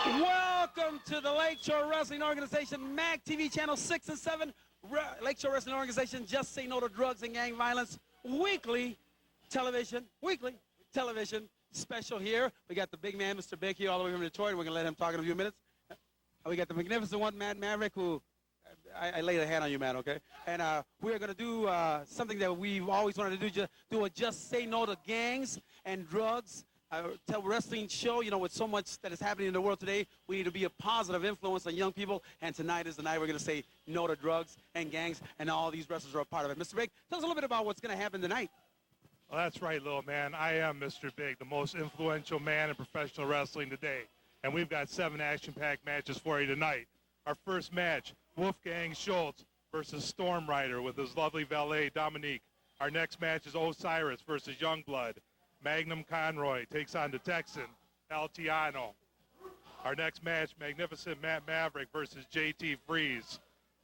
Welcome to the Lakeshore Wrestling Organization, MAC TV Channel 6 and 7. Lakeshore Wrestling Organization, Just Say No to Drugs and Gang Violence. Weekly television special here. We got the big man, Mr. Big, here all the way from Detroit. We're going to let him talk in a few minutes. We got the magnificent one, Maverick, who I laid a hand on you, man, okay? And we're going to do something that we've always wanted to do, do a Just Say No to Gangs and Drugs wrestling show. You know, with so much that is happening in the world today, we need to be a positive influence on young people. And tonight is the night we're going to say no to drugs and gangs, and all these wrestlers are a part of it. Mr. Big, tell us a little bit about what's going to happen tonight. Well, that's right, little man. I am Mr. Big, the most influential man in professional wrestling today. And we've got 7 action-packed matches for you tonight. Our first match, Wolfgang Schultz versus StormRider with his lovely valet, Dominique. Our next match is Osyris versus Youngblood. Magnum Conroy takes on the Texan, Tejano. Our next match, Magnificent Maverick versus JT Freeze.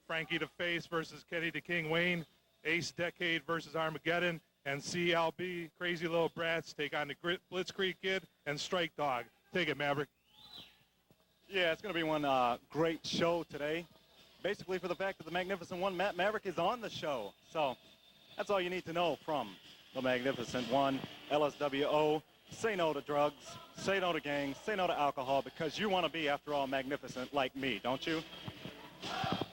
Frankie the Face versus Kenny the King Wayne. Ace Decade versus Armageddon. And CLB, Crazy Little Brats, take on the Blitzkrieg Kid and Strike Dog. Take it, Maverick. Yeah, it's going to be one great show today. Basically, for the fact that the Magnificent One, Maverick, is on the show. So that's all you need to know from the Magnificent One, LsWO. Say no to drugs, say no to gangs, say no to alcohol, because you want to be, after all, magnificent like me, don't you?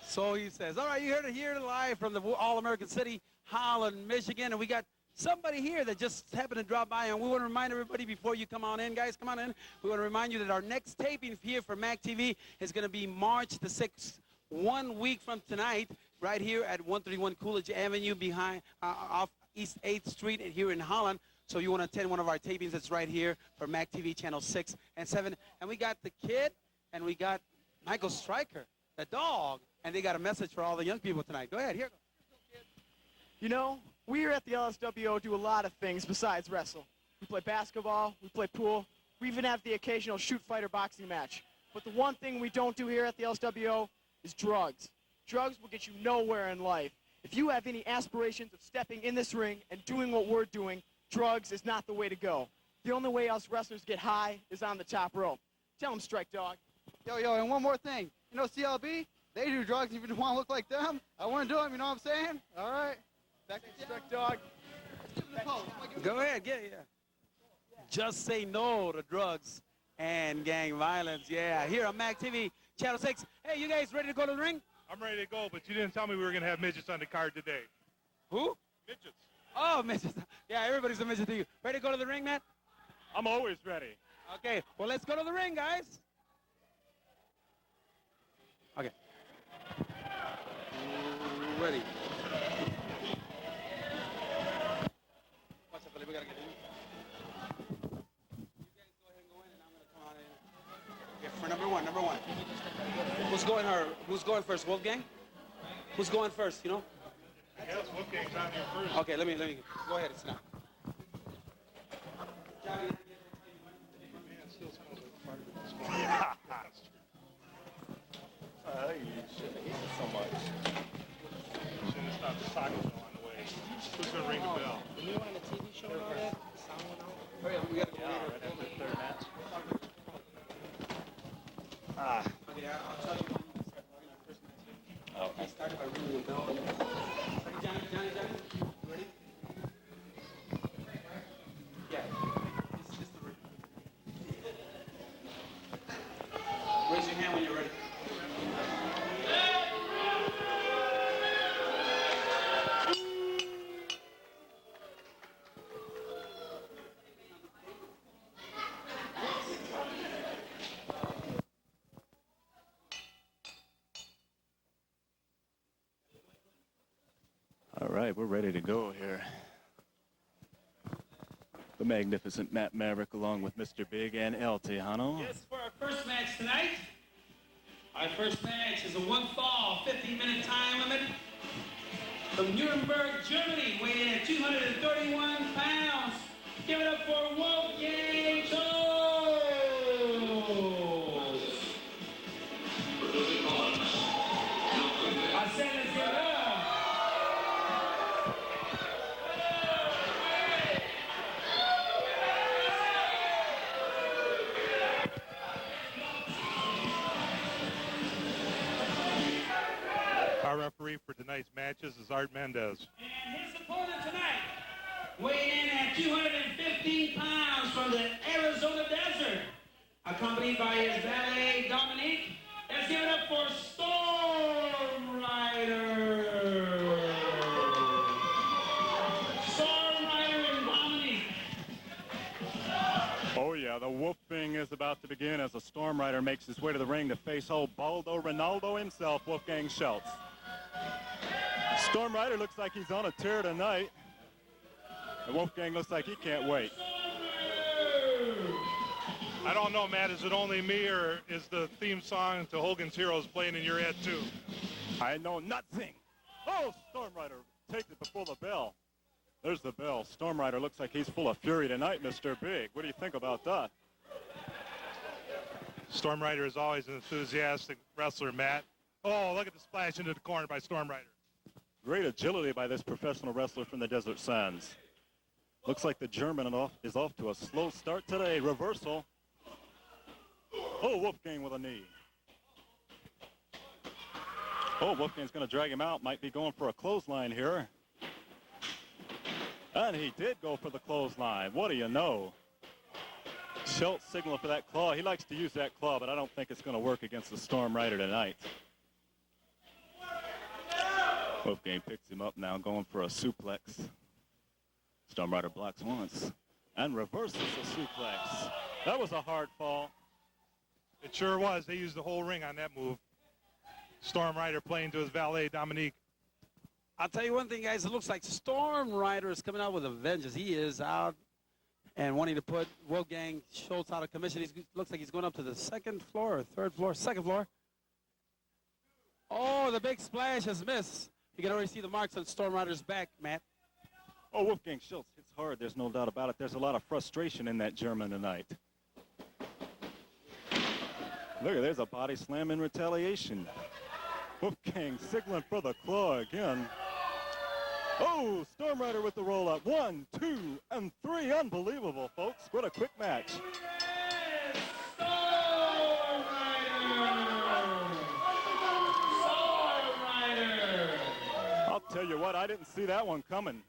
So he says. All right, you heard it here live from the All-American City, Holland, Michigan, and we got somebody here that just happened to drop by, and we want to remind everybody before you come on in, guys, come on in. We want to remind you that our next taping here for MAC TV is going to be March the 6th, 1 week from tonight, right here at 131 Coolidge Avenue, behind off East 8th Street here in Holland. So you want to attend one of our tapings that's right here for MAC TV Channel 6 and 7. And we got the Kid, and we got Michael Stryker, the dog, and they got a message for all the young people tonight. Go ahead, here. You know, we here at the LsWO do a lot of things besides wrestle. We play basketball, we play pool, we even have the occasional shoot fighter boxing match. But the one thing we don't do here at the LsWO is drugs. Drugs will get you nowhere in life. If you have any aspirations of stepping in this ring and doing what we're doing, drugs is not the way to go. The only way us wrestlers get high is on the top rope. Tell them, Strike Dog. Yo, and one more thing. You know, CLB, they do drugs. If you want to look like them, I want to do them, you know what I'm saying? All right. Back to Strike Dog. Go ahead, yeah. Just say no to drugs and gang violence. Yeah, here on MAC TV, Channel 6. Hey, you guys ready to go to the ring? I'm ready to go, but you didn't tell me we were going to have midgets on the card today. Who? Midgets. Oh, midgets. Yeah, everybody's a midget to you. Ready to go to the ring, Matt? I'm always ready. Okay, well, let's go to the ring, guys. Okay. Ready. Watch out, Philly. We got to get in. You guys go ahead and go in, and I'm going to come on in. Okay, for number one. Who's going first, Wolfgang? Who's going first, you know? Yes, Wolfgang's on here first. Okay, let me go ahead, it's now. You shouldn't eat it so much. Shouldn't have stopped the soccer show on the way. Who's going to ring the bell? You on the TV show and all that? The sound went out? Hurry up, we got to go Yeah, later. right after the third match. Okay, I'll tell you when we start running our first match here. Okay. I started by ringing the bell. Ready, Johnny? You ready? Yeah. This is the ring. Raise your hand when you're ready. All right, we're ready to go here. The Magnificent Matt Maverick along with Mr. Big and El Tejano. Yes, for our first match tonight. Our first match is a one-fall, 15-minute time limit. From Nuremberg, Germany, weighing in at 231 pounds. Give it up for Wolfgang Schultz. Asten, let's give it up. matches is Art Mendez. And his opponent tonight, weighing in at 215 pounds from the Arizona desert, accompanied by his valet, Dominique. Let's give it up for StormRider. StormRider and Dominique. Oh yeah, the whooping is about to begin as the StormRider makes his way to the ring to face old Baldo Ronaldo himself, Wolfgang Schultz. StormRider looks like he's on a tear tonight. And Wolfgang looks like he can't wait. I don't know, Matt, is it only me or is the theme song to Hogan's Heroes playing in your head too? I know nothing. Oh, StormRider, take it before the bell. There's the bell. StormRider looks like he's full of fury tonight, Mr. Big. What do you think about that? StormRider is always an enthusiastic wrestler, Matt. Oh, look at the splash into the corner by StormRider. Great agility by this professional wrestler from the Desert Sands. Looks like the German is off to a slow start today. Reversal. Oh, Wolfgang with a knee. Oh, Wolfgang's going to drag him out. Might be going for a clothesline here. And he did go for the clothesline. What do you know? Schultz signaling for that claw. He likes to use that claw, but I don't think it's going to work against the StormRider tonight. Wolfgang picks him up now, going for a suplex. StormRider blocks once and reverses the suplex. That was a hard fall. It sure was. They used the whole ring on that move. StormRider playing to his valet, Dominique. I'll tell you one thing, guys. It looks like StormRider is coming out with a vengeance. He is out and wanting to put Wolfgang Schultz out of commission. He looks like he's going up to the second floor or third floor, second floor. Oh, the big splash has missed. You can already see the marks on StormRider's back, Matt. Oh, Wolfgang Schultz hits hard. There's no doubt about it. There's a lot of frustration in that German tonight. Look, there's a body slam in retaliation. Wolfgang signaling for the claw again. Oh, StormRider with the roll up. 1, 2, and 3. Unbelievable, folks. What a quick match. I'll tell you what, I didn't see that one coming.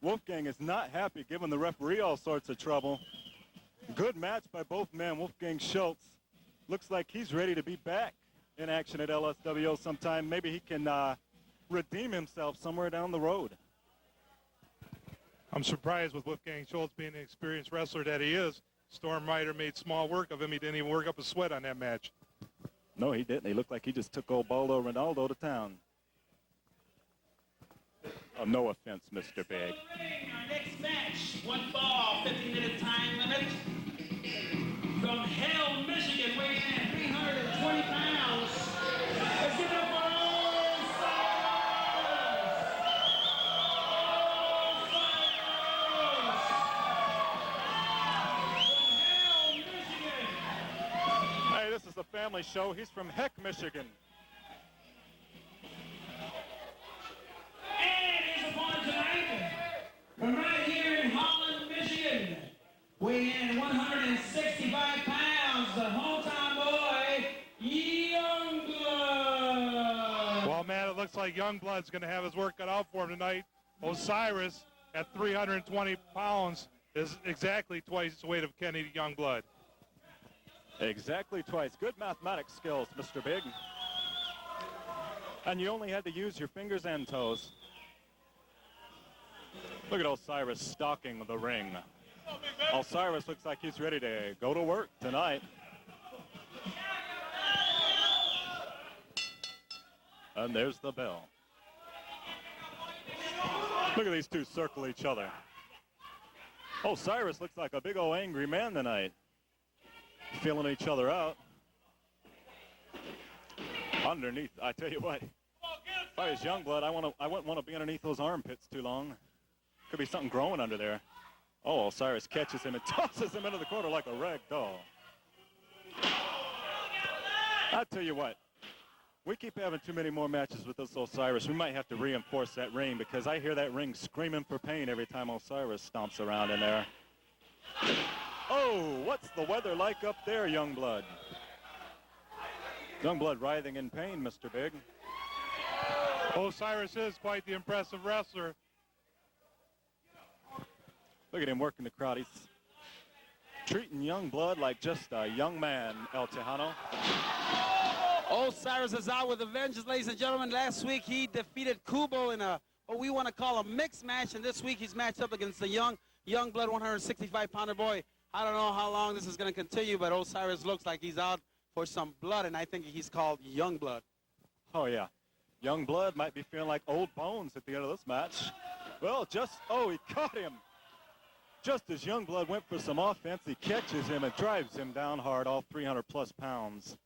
Wolfgang is not happy, giving the referee all sorts of trouble. Good match by both men. Wolfgang Schultz looks like he's ready to be back in action at LsWO sometime. Maybe he can redeem himself somewhere down the road. I'm surprised with Wolfgang Schultz being an experienced wrestler that he is. StormRider made small work of him. He didn't even work up a sweat on that match. No, he didn't. He looked like he just took old Baldo Ronaldo to town. Oh, no offense, Mr. Big. Our next match, one fall, 15-minute time limit. From Hell, Michigan, weighing in at 320 pounds. Let's give it up for Hey, this is a family show. He's from Heck, Michigan. And his opponent tonight, from right here in Holland, Michigan, weighing in at 165 pounds, the hometown boy, Youngblood. Well, man, it looks like Youngblood's going to have his work cut out for him tonight. Osiris, at 320 pounds, is exactly twice the weight of Kenny Youngblood. Exactly twice. Good mathematics skills, Mr. Big. And you only had to use your fingers and toes. Look at Osiris stalking the ring. Osiris looks like he's ready to go to work tonight. And there's the bell. Look at these two circle each other. Osiris looks like a big old angry man tonight. Feeling each other out. Underneath, I tell you what, if I was Youngblood, I wouldn't want to be underneath those armpits too long. Could be something growing under there. Oh, Osiris catches him and tosses him into the corner like a rag doll. I tell you what, we keep having too many more matches with this Osiris. We might have to reinforce that ring because I hear that ring screaming for pain every time Osiris stomps around in there. Oh, what's the weather like up there, Youngblood? Youngblood writhing in pain, Mr. Big. Osyris is quite the impressive wrestler. Look at him working the crowd. He's treating Youngblood like just a young man, El Tejano. Osyris is out with a vengeance, ladies and gentlemen. Last week he defeated Kubo in a what we want to call a mixed match, and this week he's matched up against the Youngblood 165-pounder boy. I don't know how long this is going to continue, but Osyris looks like he's out for some blood, and I think he's called Youngblood. Oh, yeah. Youngblood might be feeling like old bones at the end of this match. Well, he caught him. Just as Youngblood went for some offense, he catches him and drives him down hard, all 300-plus pounds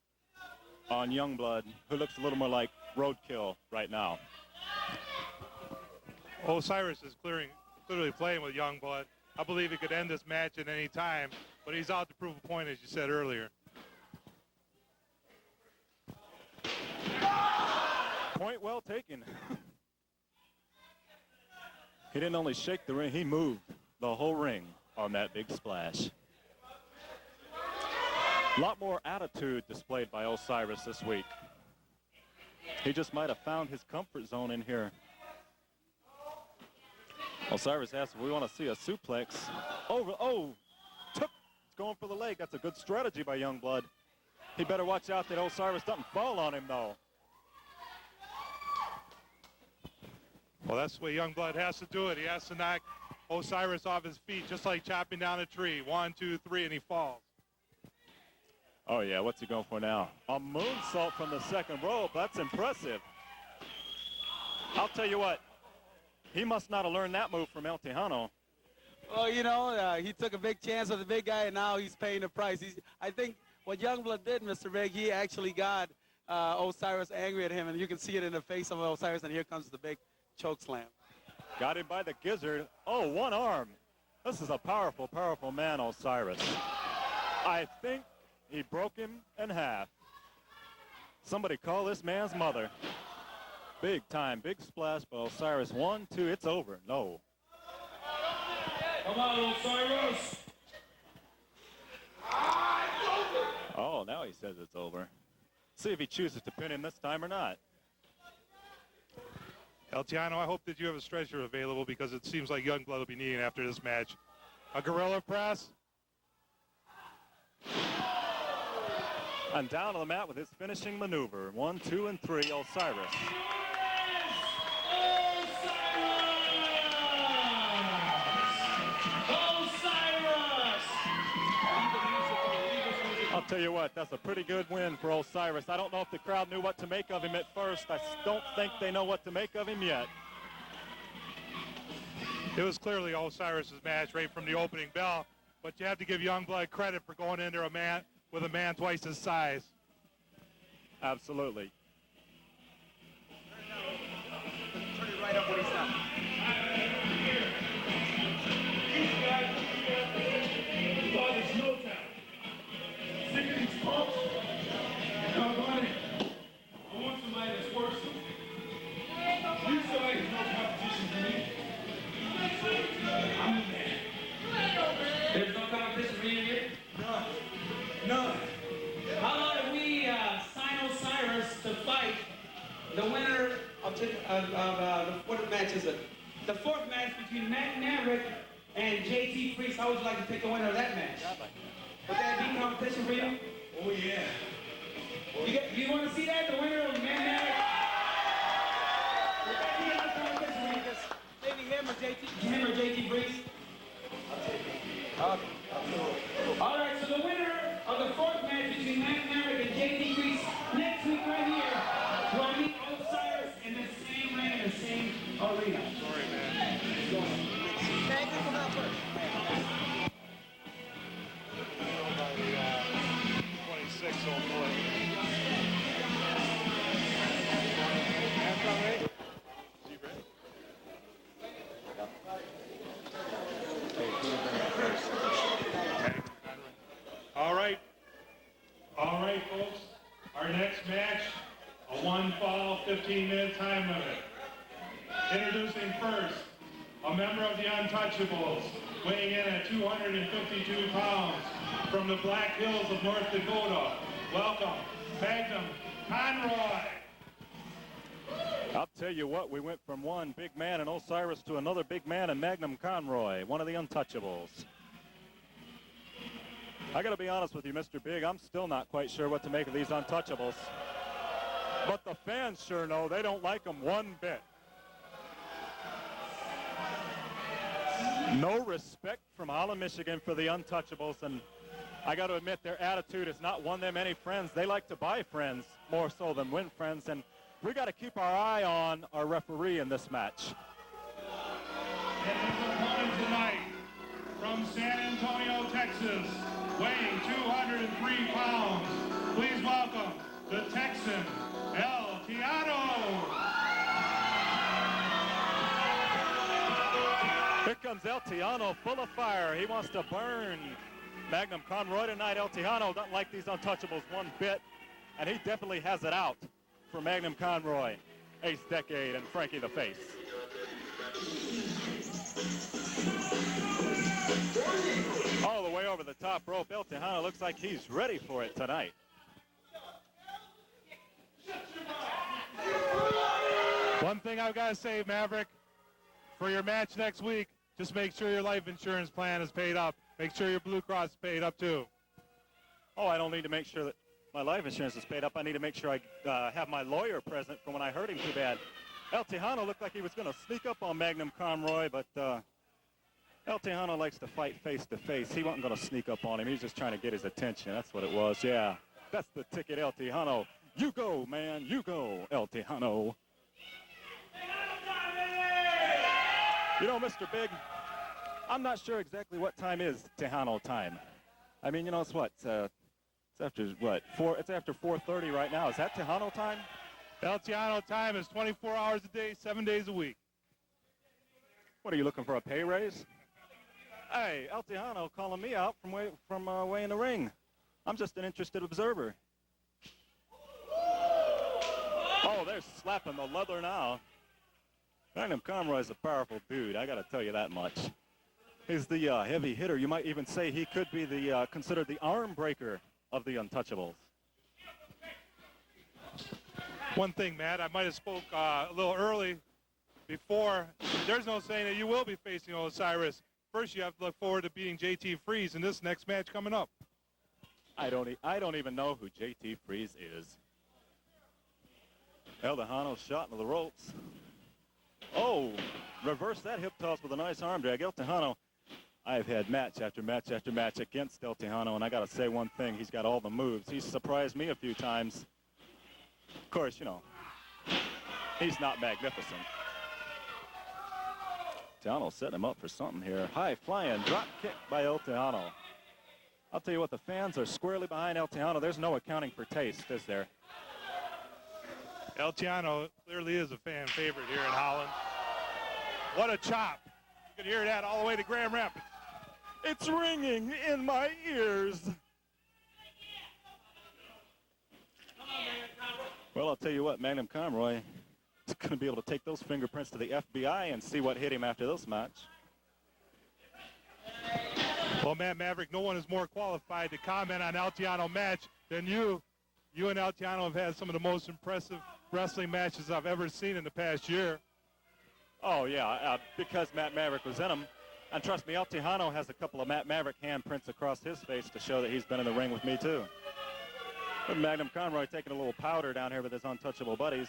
on Youngblood, who looks a little more like roadkill right now. Osyris is clearly playing with Youngblood. I believe he could end this match at any time, but he's out to prove a point, as you said earlier. Point well taken. He didn't only shake the ring, he moved the whole ring on that big splash. A lot more attitude displayed by Osyris this week. He just might have found his comfort zone in here. Osyris asks if we want to see a suplex. It's going for the leg. That's a good strategy by Youngblood. He better watch out that Osyris doesn't fall on him, though. Well, that's the way Youngblood has to do it. He has to knock Osyris off his feet, just like chopping down a tree. 1, 2, 3, and he falls. Oh, yeah, what's he going for now? A moonsault from the second rope. That's impressive. I'll tell you what. He must not have learned that move from El Tejano. Well, you know, he took a big chance with the big guy, and now he's paying the price. I think what Youngblood did, Mr. Big, he actually got Osyris angry at him, and you can see it in the face of Osyris, and here comes the big choke slam. Got him by the gizzard. Oh, one arm. This is a powerful, powerful man, Osyris. I think he broke him in half. Somebody call this man's mother. Big time, big splash by Osyris. 1, 2, it's over. No. Come on, Osyris. Oh, now he says it's over. See if he chooses to pin him this time or not. El Tejano, I hope that you have a stretcher available because it seems like Youngblood will be needing after this match. A gorilla press. And down on the mat with his finishing maneuver. 1, 2, and 3, Osyris. I'll tell you what, that's a pretty good win for Osyris. I don't know if the crowd knew what to make of him at first. I don't think they know what to make of him yet. It was clearly Osiris' match right from the opening bell, but you have to give Youngblood credit for going into a man with a man twice his size. Absolutely. Turn it right up when he's down. There's no competition for you here? None. How about if we sign Osyris to fight the winner of what match is it? The fourth match between Maverick and JT Priest. How would you like to pick the winner of that match? Would that be competition for you? Oh, yeah. You want to see that? The winner of Maverick? Would that be enough competition for you? Maybe him or JT Priest? All right, so the winner of the fourth match between Maverick and JT Priest next week right here will meet Osiris in the same ring in the same arena. Sorry, man. 26 on play. Is he ready? All right, folks. Our next match, a 1-fall, 15-minute time limit. Introducing first, a member of the Untouchables, weighing in at 252 pounds, from the Black Hills of North Dakota. Welcome, Magnum Conroy. I'll tell you what, we went from one big man in Osiris to another big man in Magnum Conroy, one of the untouchables. I got to be honest with you, Mr. Big, I'm still not quite sure what to make of these untouchables. But the fans sure know they don't like them one bit. No respect from Holland, Michigan for the untouchables, and I got to admit their attitude is not won them any friends. They like to buy friends more so than win friends, and we got to keep our eye on our referee in this match. And his opponent tonight from San Antonio, Texas, weighing 203 pounds, please welcome the Texan, Tejano. Here comes Tejano, full of fire. He wants to burn Magnum Conroy tonight. Tejano doesn't like these untouchables one bit, and he definitely has it out for Magnum Conroy, Ace Decade, and Frankie the Face. All the way over the top rope. Tejano looks like he's ready for it tonight. One thing I've got to say, Maverick, for your match next week, just make sure your life insurance plan is paid up. Make sure your Blue Cross is paid up, too. Oh, I don't need to make sure that my life insurance is paid up. I need to make sure I have my lawyer present for when I hurt him too bad. Tejano looked like he was going to sneak up on Magnum Conroy, but Tejano likes to fight face to face. He wasn't going to sneak up on him. He was just trying to get his attention. That's what it was. Yeah, that's the ticket, Tejano. You go, man. You go, Tejano. You know, Mr. Big, I'm not sure exactly what time is Tejano time. I mean, you know, it's what? It's after what? It's after 4:30 right now. Is that Tejano time? Tejano time is 24 hours a day, 7 days a week. What, are you looking for a pay raise? Hey, Tejano calling me out from way in the ring. I'm just an interested observer. Oh, they're slapping the leather now. Magnum Conroy's a powerful dude, I got to tell you that much. He's the heavy hitter. You might even say he could be the considered the arm breaker of the untouchables. One thing, Matt, I might have spoke a little early before. There's no saying that you will be facing Osiris. First, you have to look forward to beating JT Freeze in this next match coming up. I don't even know who JT Freeze is. Tejano shot into the ropes. Oh, reverse that hip toss with a nice arm drag. Tejano, I've had match after match after match against Tejano, and I got to say one thing. He's got all the moves. He's surprised me a few times. Of course, you know, he's not magnificent. Tejano setting him up for something here. High flying drop kick by Tejano. I'll tell you what, the fans are squarely behind Tejano. There's no accounting for taste, is there? Tejano clearly is a fan favorite here in Holland. What a chop. You can hear that all the way to Grand Rapids. It's ringing in my ears. Well, I'll tell you what, Magnum Conroy is going to be able to take those fingerprints to the FBI and see what hit him after this match. Well, Matt Maverick, no one is more qualified to comment on Tejano match than you. You and Tejano have had some of the most impressive wrestling matches I've ever seen in the past year. Oh, yeah, because Matt Maverick was in them. And trust me, Tejano has a couple of Matt Maverick handprints across his face to show that he's been in the ring with me, too. But Magnum Conroy taking a little powder down here with his untouchable buddies.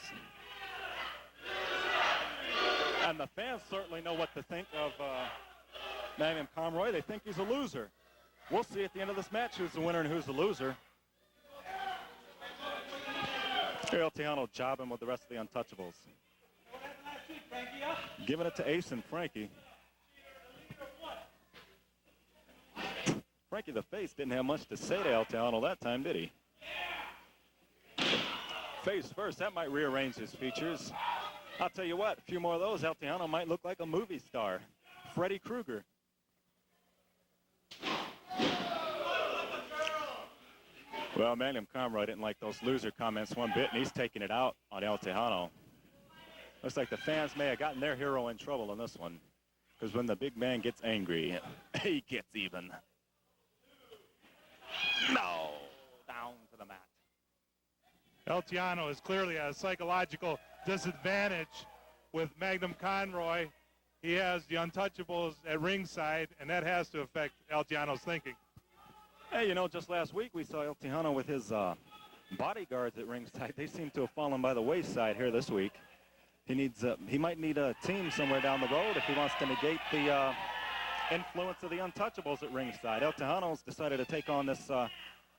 And the fans certainly know what to think of Magnum Conroy. They think he's a loser. We'll see at the end of this match who's the winner and who's the loser. Here, Tejano jobbing with the rest of the untouchables. Giving it to Ace and Frankie. Frankie the Face didn't have much to say to Tejano that time, did he? Face first, that might rearrange his features. I'll tell you what, a few more of those, Tejano might look like a movie star. Freddy Krueger. Well, Magnum Conroy didn't like those loser comments one bit, and he's taking it out on Tejano. Looks like the fans may have gotten their hero in trouble in this one. Because when the big man gets angry, he gets even. No, down to the mat. Tejano is clearly at a psychological disadvantage with Magnum Conroy. He has the untouchables at ringside, and that has to affect El Tejano's thinking. Hey, you know, just last week we saw El Tejano with his bodyguards at ringside. They seem to have fallen by the wayside here this week. He might need a team somewhere down the road if he wants to negate the influence of the untouchables at ringside. El Tejano's decided to take on this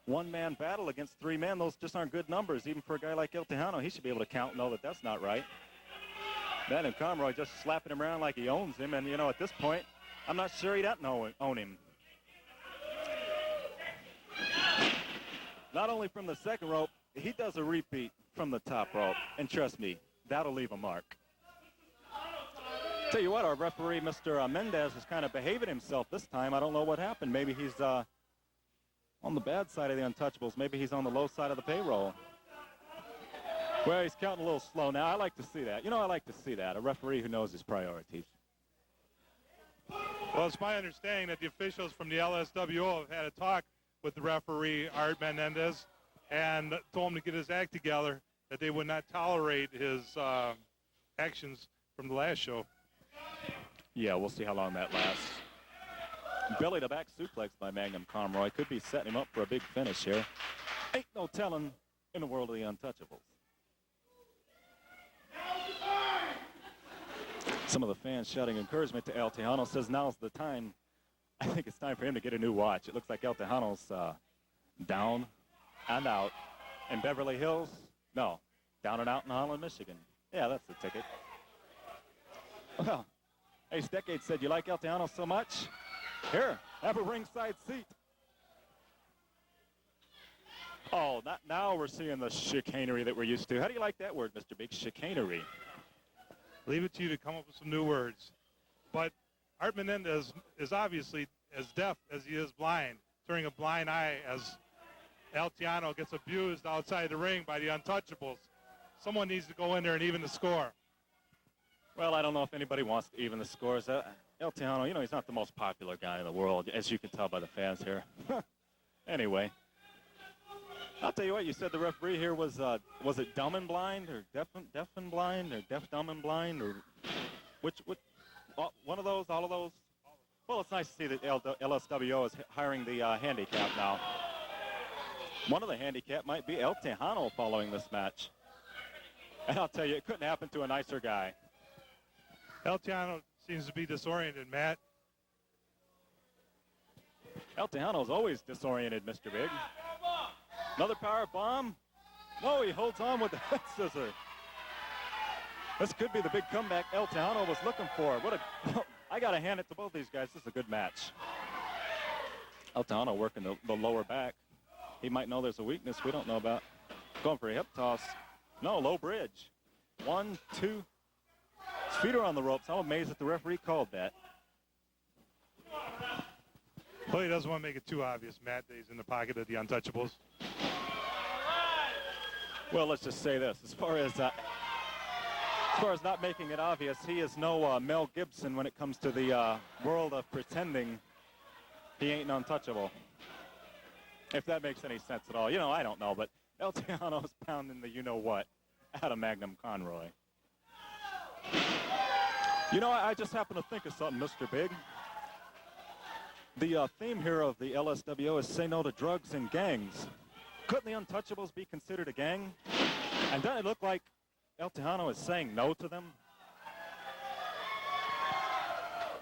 one-man battle against three men. Those just aren't good numbers. Even for a guy like El Tejano, he should be able to count and know that that's not right. Magnum Conroy just slapping him around like he owns him. And, you know, at this point, I'm not sure he doesn't own him. Not only from the second rope, he does a repeat from the top rope. And trust me, that'll leave a mark. Tell you what, our referee, Mr. Mendez, is kind of behaving himself this time. I don't know what happened. Maybe he's on the bad side of the untouchables. Maybe he's on the low side of the payroll. Well, he's counting a little slow now. I like to see that. You know, I like to see that. A referee who knows his priorities. Well, it's my understanding that the officials from the LsWO have had a talk with the referee, Art Menendez, and told him to get his act together, that they would not tolerate his actions from the last show. Yeah, we'll see how long that lasts. Belly to back suplex by Magnum Conroy. Could be setting him up for a big finish here. Ain't no telling in the world of the untouchables. Some of the fans shouting encouragement to El Tejano. Says now's the time. I think it's time for him to get a new watch. It looks like El Tejano's down and out in Beverly Hills. No, down and out in Holland, Michigan. Yeah, that's the ticket. Well, Ace Decade said, you like El Tejano so much? Here, have a ringside seat. Oh, now we're seeing the chicanery that we're used to. How do you like that word, Mr. Big? Chicanery. Leave it to you to come up with some new words. But Art Menendez is obviously as deaf as he is blind, turning a blind eye as El Tejano gets abused outside the ring by the untouchables. Someone needs to go in there and even the score. Well, I don't know if anybody wants to even the scores. El Tejano, you know, he's not the most popular guy in the world, as you can tell by the fans here. Anyway, I'll tell you what, you said the referee here was it dumb and blind, or deaf and blind, or deaf, dumb and blind, or which one of those, all of those? Well, it's nice to see that LsWO is hiring the handicap now. One of the handicap might be El Tejano following this match. And I'll tell you, it couldn't happen to a nicer guy. El Tejano seems to be disoriented, Matt. El Tejano's always disoriented, Mr. Big. Another power bomb. No, he holds on with the head scissor. This could be the big comeback El Tejano was looking for. I got to hand it to both these guys. This is a good match. El Tejano working the lower back. He might know there's a weakness we don't know about. Going for a hip toss. No, low bridge. 1, 2. His feet are on the ropes. I'm amazed that the referee called that. Well, he doesn't want to make it too obvious, Matt, that he's in the pocket of the untouchables. Well, let's just say this. As far as not making it obvious, he is no Mel Gibson when it comes to the world of pretending he ain't an untouchable. If that makes any sense at all. You know, I don't know, but El Tejano's pounding the you-know-what out of Magnum Conroy. You know, I just happen to think of something, Mr. Big. The theme here of the LsWO is say no to drugs and gangs. Couldn't the Untouchables be considered a gang? And doesn't it look like El Tejano is saying no to them?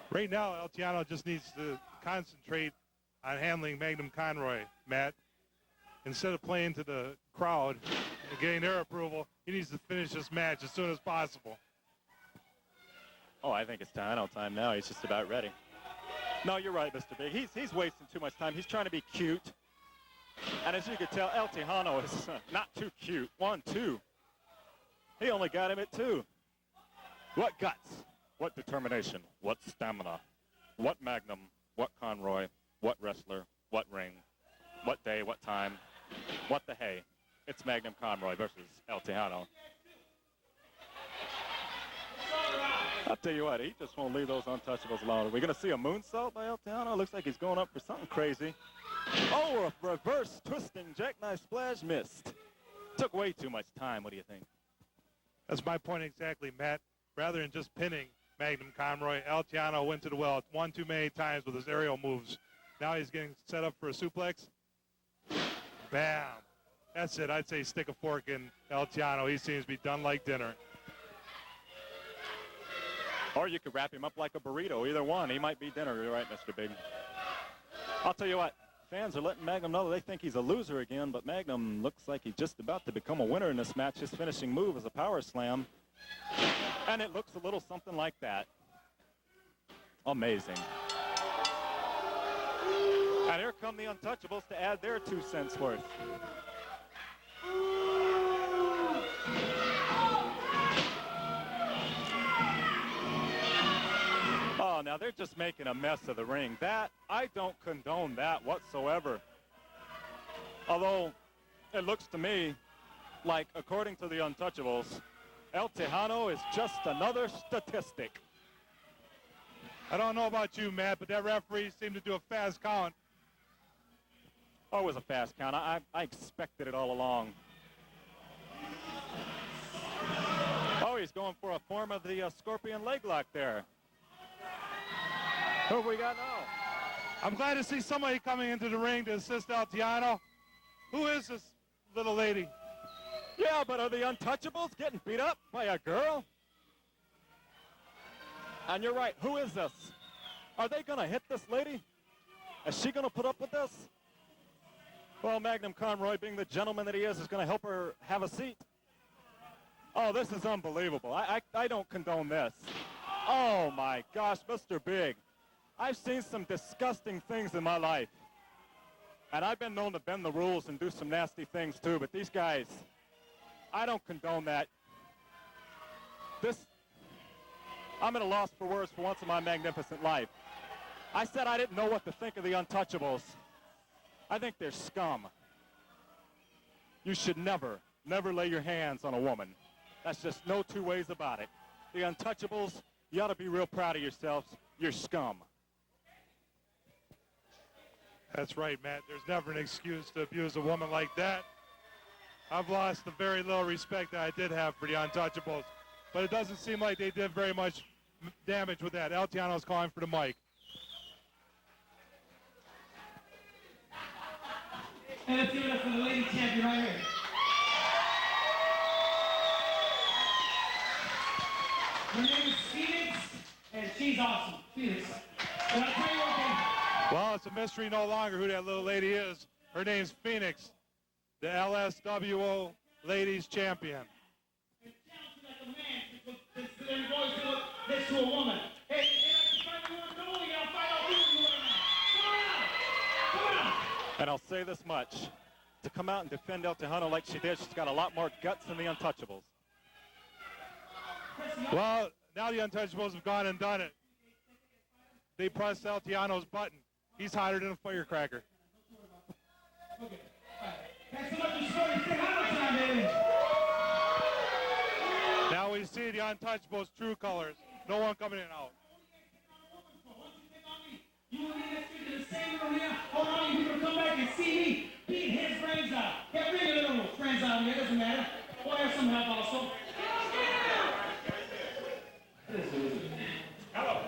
Right now, El Tejano just needs to concentrate on handling Magnum Conroy, Matt. Instead of playing to the crowd and getting their approval, he needs to finish this match as soon as possible. Oh, I think it's Tejano time now. He's just about ready. No, you're right, Mr. Big. He's wasting too much time. He's trying to be cute. And as you can tell, El Tejano is not too cute. 1, 2. He only got him at 2. What guts? What determination? What stamina? What Magnum? What Conroy? What wrestler? What ring? What day? What time? What the hey? It's Magnum Conroy versus El Tejano. I'll tell you what, he just won't leave those Untouchables alone. Are we going to see a moonsault by El Tejano? Looks like he's going up for something crazy. Oh, a reverse twisting jackknife splash missed. Took way too much time. What do you think? That's my point exactly, Matt. Rather than just pinning Magnum Conroy, Tejano went to the well one too many times with his aerial moves. Now he's getting set up for a suplex. Bam. That's it. I'd say stick a fork in Tejano. He seems to be done like dinner. Or you could wrap him up like a burrito. Either one. He might be dinner. You're right, Mr. Big. I'll tell you what. Fans are letting Magnum know they think he's a loser again, but Magnum looks like he's just about to become a winner in this match. His finishing move is a power slam, and it looks a little something like that. Amazing. And here come the Untouchables to add their 2 cents worth. Oh, now they're just making a mess of the ring. That, I don't condone that whatsoever. Although, it looks to me like, according to the Untouchables, Tejano is just another statistic. I don't know about you, Matt, but that referee seemed to do a fast count. Oh, it was a fast count. I expected it all along. Oh, he's going for a form of the scorpion leg lock there. Who have we got now? I'm glad to see somebody coming into the ring to assist Tejano. Who is this little lady? Yeah, but are the Untouchables getting beat up by a girl? And you're right, who is this? Are they going to hit this lady? Is she going to put up with this? Well, Magnum Conroy, being the gentleman that he is going to help her have a seat. Oh, this is unbelievable. I don't condone this. Oh, my gosh, Mr. Big. I've seen some disgusting things in my life. And I've been known to bend the rules and do some nasty things, too. But these guys, I don't condone that. I'm at a loss for words for once in my magnificent life. I said I didn't know what to think of the Untouchables. I think they're scum. You should never lay your hands on a woman. That's just no 2 ways about it. The Untouchables, you ought to be real proud of yourselves. You're scum. That's right, Matt. There's never an excuse to abuse a woman like that. I've lost the very little respect that I did have for the Untouchables, but it doesn't seem like they did very much damage with that. Tejano's calling for the mic. And let's give it up for the lady champion right here. Her name is Phoenix, and she's awesome. Phoenix. And I'll tell you what, Well, it's a mystery no longer who that little lady is. Her name's Phoenix, the LsWO Ladies Champion. It sounds like a man because they're going to look this to a woman. Hey, like to fight you want to go, you gotta fight all these you right now. Come on! And I'll say this much. To come out and defend Tejano like she did, she's got a lot more guts than the Untouchables. Well, now the Untouchables have gone and done it. They pressed Tejano's button. He's hotter than a firecracker. Okay. Thanks so much for scoring. Say hi time, baby. Now we see the Untouchables' true colors. No one coming in and out. You want to get in the same arena? Hold on, you can come back and see me beat his brains out. Yeah, bring a little friends out here, doesn't matter. We'll have some help also. Hello.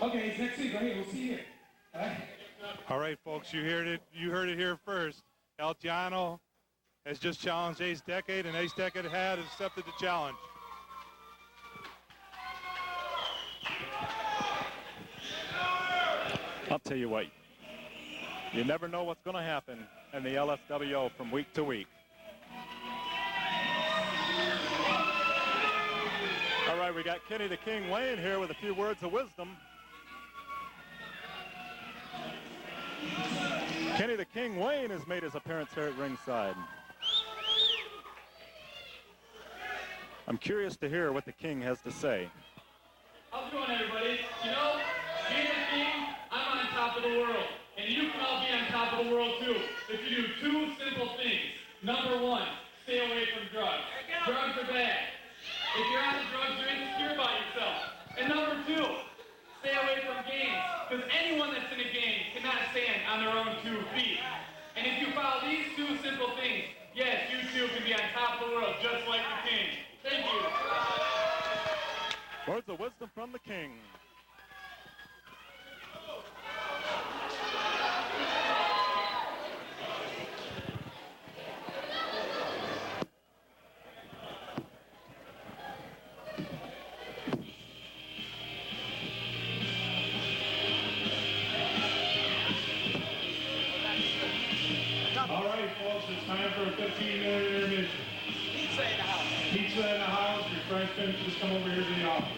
Okay, it's next week right here. We'll see you here. All right? All right, folks, you heard it here first. Tejano has just challenged Ace Decade, and Ace Decade had accepted the challenge. I'll tell you what, you never know what's going to happen in the LsWO from week to week. All right, we got Kenny the King Wayne here with a few words of wisdom. Kenny the King Wayne has made his appearance here at ringside. I'm curious to hear what the King has to say. How's it going, everybody? You know, being a king, I'm on top of the world. And you can all be on top of the world, too, if you do 2 simple things. Number 1, stay away from drugs. Drugs are bad. If you're on the drugs, you're insecure about yourself. And number 2, stay away from gangs. Because anyone that's in a gang cannot stand on their own 2 feet. And if you follow these 2 simple things, yes, you too can be on top of the world, just like the king. Thank you. time for a 15-minute intermission. Pizza in the house. Pizza in the house, refreshments, just come over here to the office.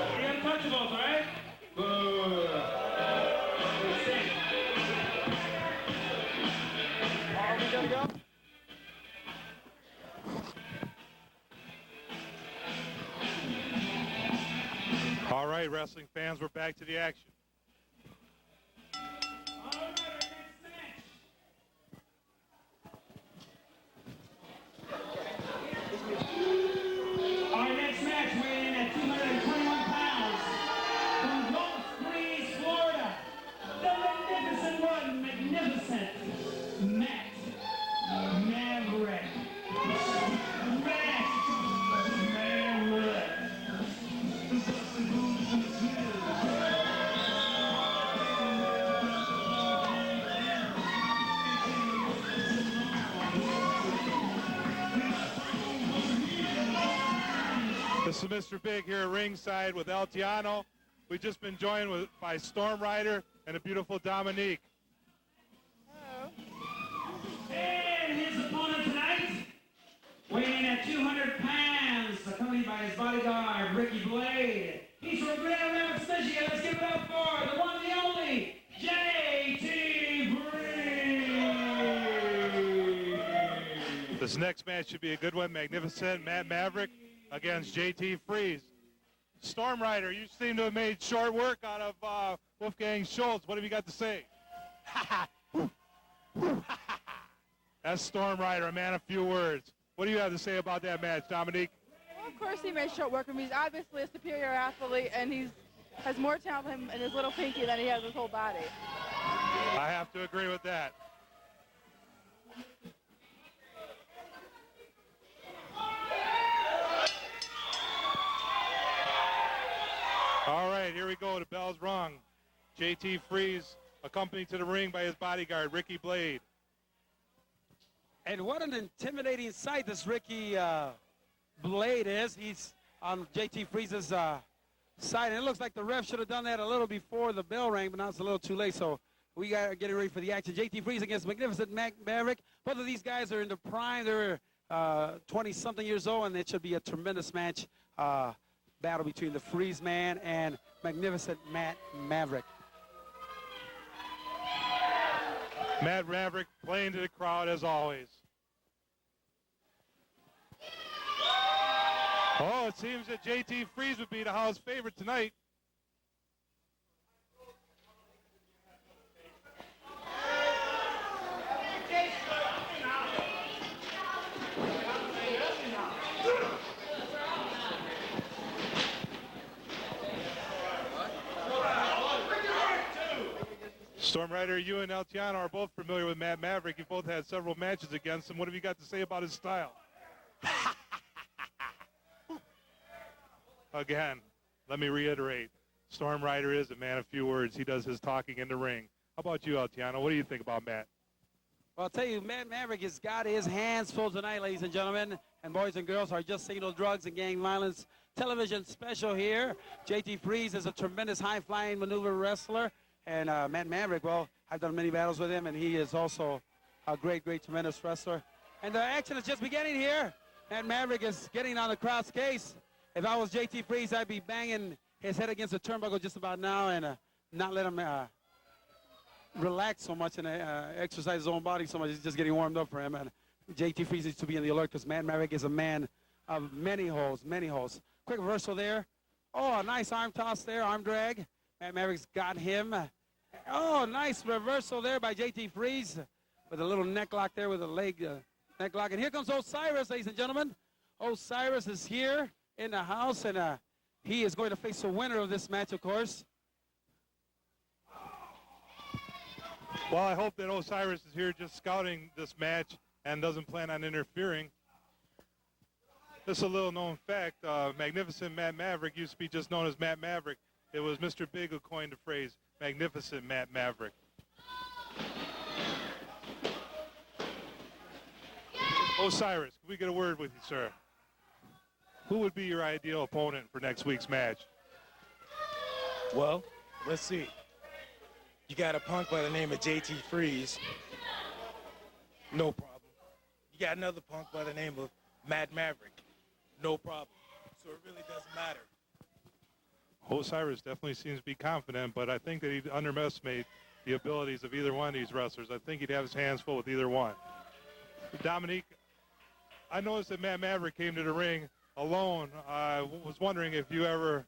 You got untouchables, all right? Good. Are we gonna go? All right, wrestling fans, we're back to the action. Our next match, weighing in at 221 pounds, from Gulf Breeze, Florida, the magnificent one, magnificent Matt Maverick. Matt Maverick. This is Mr. Big here at ringside with Tejano. We've just been joined by StormRider and a beautiful Dominique. And his opponent tonight, weighing in at 200 pounds, accompanied by his bodyguard, Ricky Blade. He's from Grand Rapids, Michigan. Let's give it up for the one and the only, JT Breeze. This next match should be a good one. Magnificent Matt Maverick against JT Freeze. StormRider, you seem to have made short work out of Wolfgang Schultz. What have you got to say? That's StormRider, a man of few words. What do you have to say about that match, Dominique? Well, of course he made short work of him. He's obviously a superior athlete, and has more talent in him in his little pinky than he has his whole body. I have to agree with that. All right, here we go. The bell's rung. JT Freeze accompanied to the ring by his bodyguard, Ricky Blade. And what an intimidating sight this Ricky Blade is. He's on JT Freeze's side. And it looks like the ref should have done that a little before the bell rang, but now it's a little too late. So we got to get ready for the action. JT Freeze against magnificent Maverick. Both of these guys are in the prime. They're 20-something years old, and it should be a tremendous match. Battle between the Freeze Man and magnificent Matt Maverick. Matt Maverick playing to the crowd as always. Oh, it seems that JT Freeze would be the house favorite tonight. StormRider, you and Tejano are both familiar with Matt Maverick. You both had several matches against him. What have you got to say about his style? Again, let me reiterate. StormRider is a man of few words. He does his talking in the ring. How about you, Tejano? What do you think about Matt? Well, I'll tell you, Matt Maverick has got his hands full tonight, ladies and gentlemen, and boys and girls. Are Just Signal Drugs and Gang Violence television special here. JT Freeze is a tremendous high-flying maneuver wrestler. And Matt Maverick, well, I've done many battles with him, and he is also a great, tremendous wrestler. And the action is just beginning here. Matt Maverick is getting on the crowd's case. If I was JT Freeze, I'd be banging his head against the turnbuckle just about now and not let him relax so much and exercise his own body so much. He's just getting warmed up for him. And JT Freeze needs to be in the alert because Matt Maverick is a man of many holes, many holes. Quick reversal there. Oh, a nice arm toss there, arm drag. Matt Maverick's got him. Oh, nice reversal there by JT Freeze with a little neck lock there with a leg neck lock. And here comes Osyris, ladies and gentlemen. Osyris is here in the house, and he is going to face the winner of this match, of course. Well, I hope that Osyris is here just scouting this match and doesn't plan on interfering. Just a little known fact, magnificent Matt Maverick used to be just known as Matt Maverick. It was Mr. Big who coined the phrase, magnificent Matt Maverick. Osyris, can we get a word with you, sir? Who would be your ideal opponent for next week's match? Well, let's see. You got a punk by the name of JT Freeze. No problem. You got another punk by the name of Mad Maverick. No problem. So it really doesn't matter. Osiris definitely seems to be confident, but I think that he'd underestimate the abilities of either one of these wrestlers. I think he'd have his hands full with either one. Dominique, I noticed that Mad Maverick came to the ring alone. I was wondering if you ever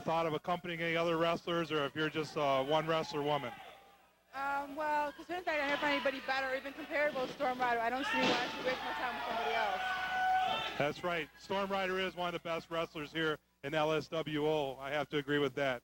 thought of accompanying any other wrestlers, or if you're just one wrestler woman. Well, because since I don't have anybody better or even comparable to StormRider, I don't see why I should waste my time with somebody else. That's right. StormRider is one of the best wrestlers here in LsWO. I have to agree with that.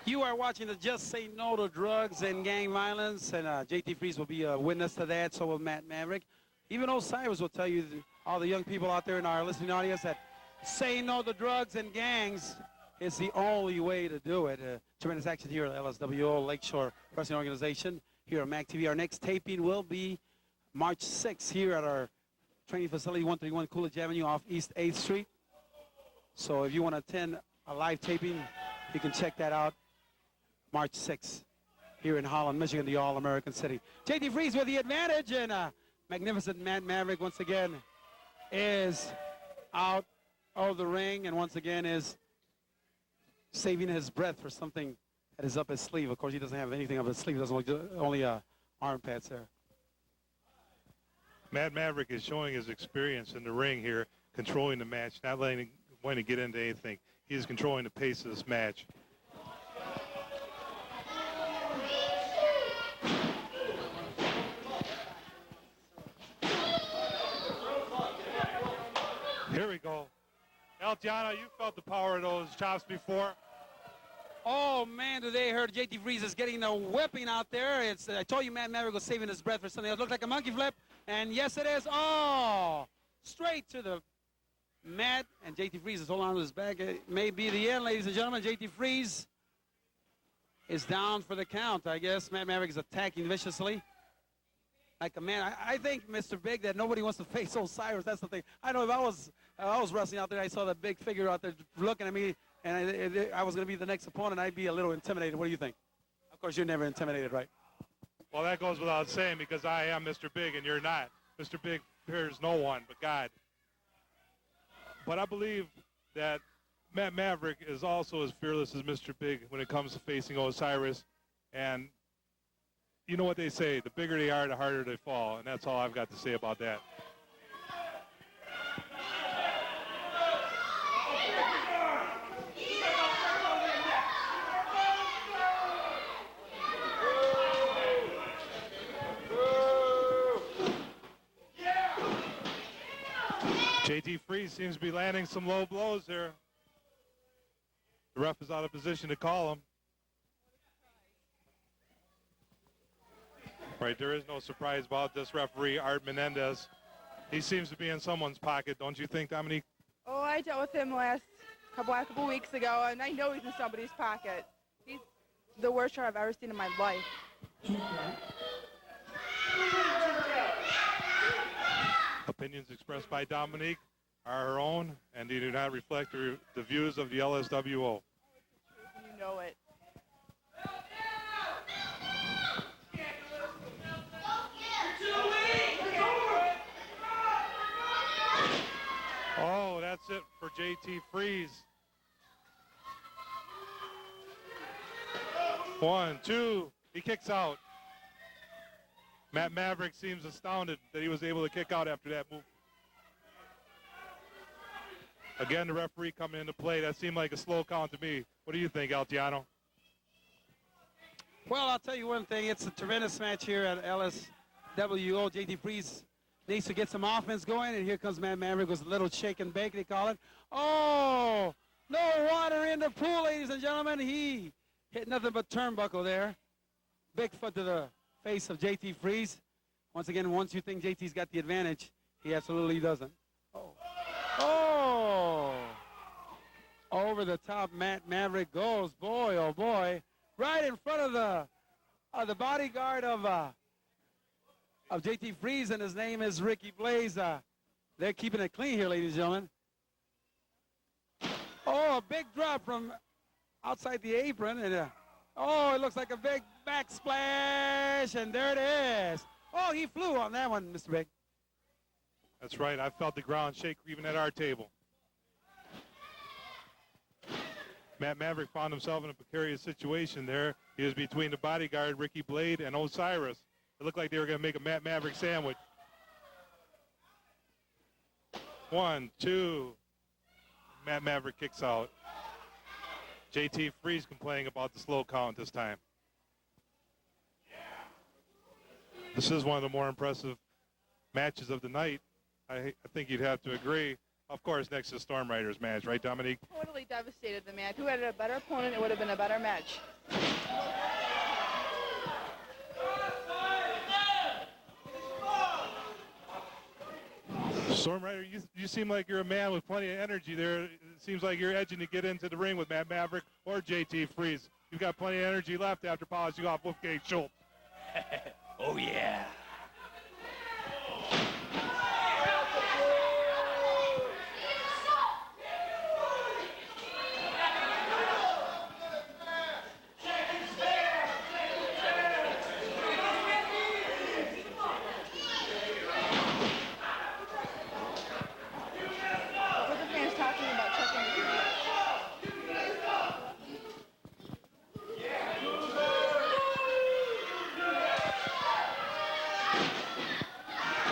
You are watching the Just Say No to Drugs and Gang Violence, and JT Freeze will be a witness to that, so will Matt Maverick. Even Osiris will tell you, all the young people out there in our listening audience, that saying no to drugs and gangs is the only way to do it. Tremendous action here at LsWO, Lakeshore Wrestling Organization, here on MAC TV. Our next taping will be March 6th here at our training facility, 131 Coolidge Avenue off East 8th Street. So if you want to attend a live taping, you can check that out March 6th here in Holland, Michigan, the All-American City. JT Freeze with the advantage, and magnificent Matt Maverick once again is out of the ring, and once again is saving his breath for something that is up his sleeve. Of course, he doesn't have anything up his sleeve. He doesn't only arm pads there. Matt Maverick is showing his experience in the ring here, controlling the match, not letting him get into anything. He is controlling the pace of this match. Here we go. Tejano, you felt the power of those chops before. Oh, man, do they hurt. JT Freeze is getting a whipping out there. I told you Matt Maverick was saving his breath for something. It looked like a monkey flip, and yes, it is. Oh, straight to the mat, and JT Freeze is holding on to his back. It may be the end, ladies and gentlemen. JT Freeze is down for the count, I guess. Matt Maverick is attacking viciously like a man. I think, Mr. Big, that nobody wants to face Osiris. That's the thing. I know if I was wrestling out there, I saw that big figure out there looking at me, and I was going to be the next opponent, I'd be a little intimidated. What do you think? Of course, you're never intimidated, right? Well, that goes without saying, because I am Mr. Big and you're not. Mr. Big fears no one but God. But I believe that Matt Maverick is also as fearless as Mr. Big when it comes to facing Osiris. And you know what they say, the bigger they are, the harder they fall. And that's all I've got to say about that. JT Freeze seems to be landing some low blows here. The ref is out of position to call him. Right, there is no surprise about this referee, Art Menendez. He seems to be in someone's pocket, don't you think, Dominique? Oh, I dealt with him last couple weeks ago, and I know he's in somebody's pocket. He's the worst shot I've ever seen in my life. Opinions expressed by Dominique are her own, and they do not reflect the views of the LsWO. You know it. Oh, that's it for JT Freeze. 1, 2, he kicks out. Matt Maverick seems astounded that he was able to kick out after that move. Again, the referee coming into play. That seemed like a slow count to me. What do you think, Tejano? Well, I'll tell you one thing. It's a tremendous match here at LsWO. JT Freeze needs to get some offense going, and here comes Matt Maverick with a little shake and bake, they call it. Oh, no water in the pool, ladies and gentlemen. He hit nothing but turnbuckle there. Big foot to the face of JT Freeze. Once again, once you think JT's got the advantage, he absolutely doesn't. Oh. Oh. Over the top, Matt Maverick goes. Boy, oh boy. Right in front of the bodyguard of of JT Freeze, and his name is Ricky Blaze. They're keeping it clean here, ladies and gentlemen. Oh, a big drop from outside the apron, and oh, it looks like a big back splash, and there it is. Oh, he flew on that one, Mr. Big. That's right. I felt the ground shake even at our table. Matt Maverick found himself in a precarious situation there. He was between the bodyguard, Ricky Blade, and Osiris. It looked like they were going to make a Matt Maverick sandwich. 1, 2. Matt Maverick kicks out. JT Freeze complaining about the slow count this time. This is one of the more impressive matches of the night. I think you'd have to agree. Of course, next is StormRider's match, right, Dominique? Totally devastated the match. Who had a better opponent, it would have been a better match. StormRider, you seem like you're a man with plenty of energy there. It seems like you're edging to get into the ring with Matt Maverick or JT Freeze. You've got plenty of energy left after polishing off Wolfgang Schultz. Oh, yeah.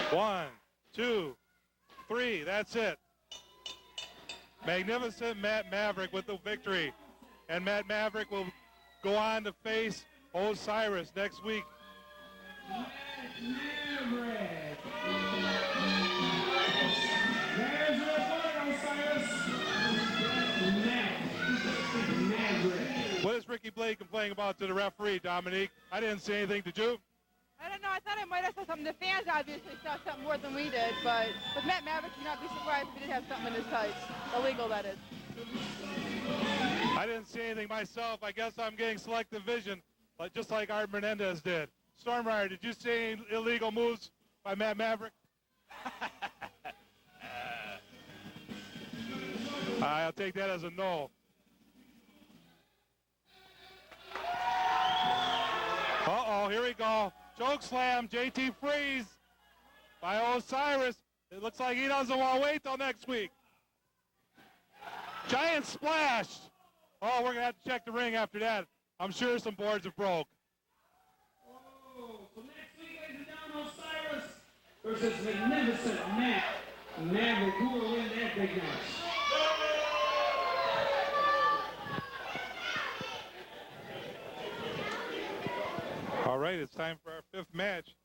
One, two, three. That's it. Magnificent Matt Maverick with the victory. And Matt Maverick will go on to face Osiris next week. Maverick. There's your opponent, Osiris. Maverick. What is Ricky Blade complaining about to the referee, Dominique? I didn't say anything to you. I don't know. I thought I might have said something. The fans obviously saw something more than we did, but with Matt Maverick, you'd not be surprised if he did have something in his tights. Illegal, that is. I didn't see anything myself. I guess I'm getting selective vision, but just like Art Menendez did. StormRider, did you see any illegal moves by Matt Maverick? I'll take that as a no. Uh-oh, here we go. Choke slam, JT Freeze by Osiris. It looks like he doesn't want to wait till next week. Giant splash. Oh, we're going to have to check the ring after that. I'm sure some boards have broke. Oh, so next week, ladies and gentlemen, Osiris versus magnificent Matt Maverick. Who will win that big match? All right, it's time for our fifth match.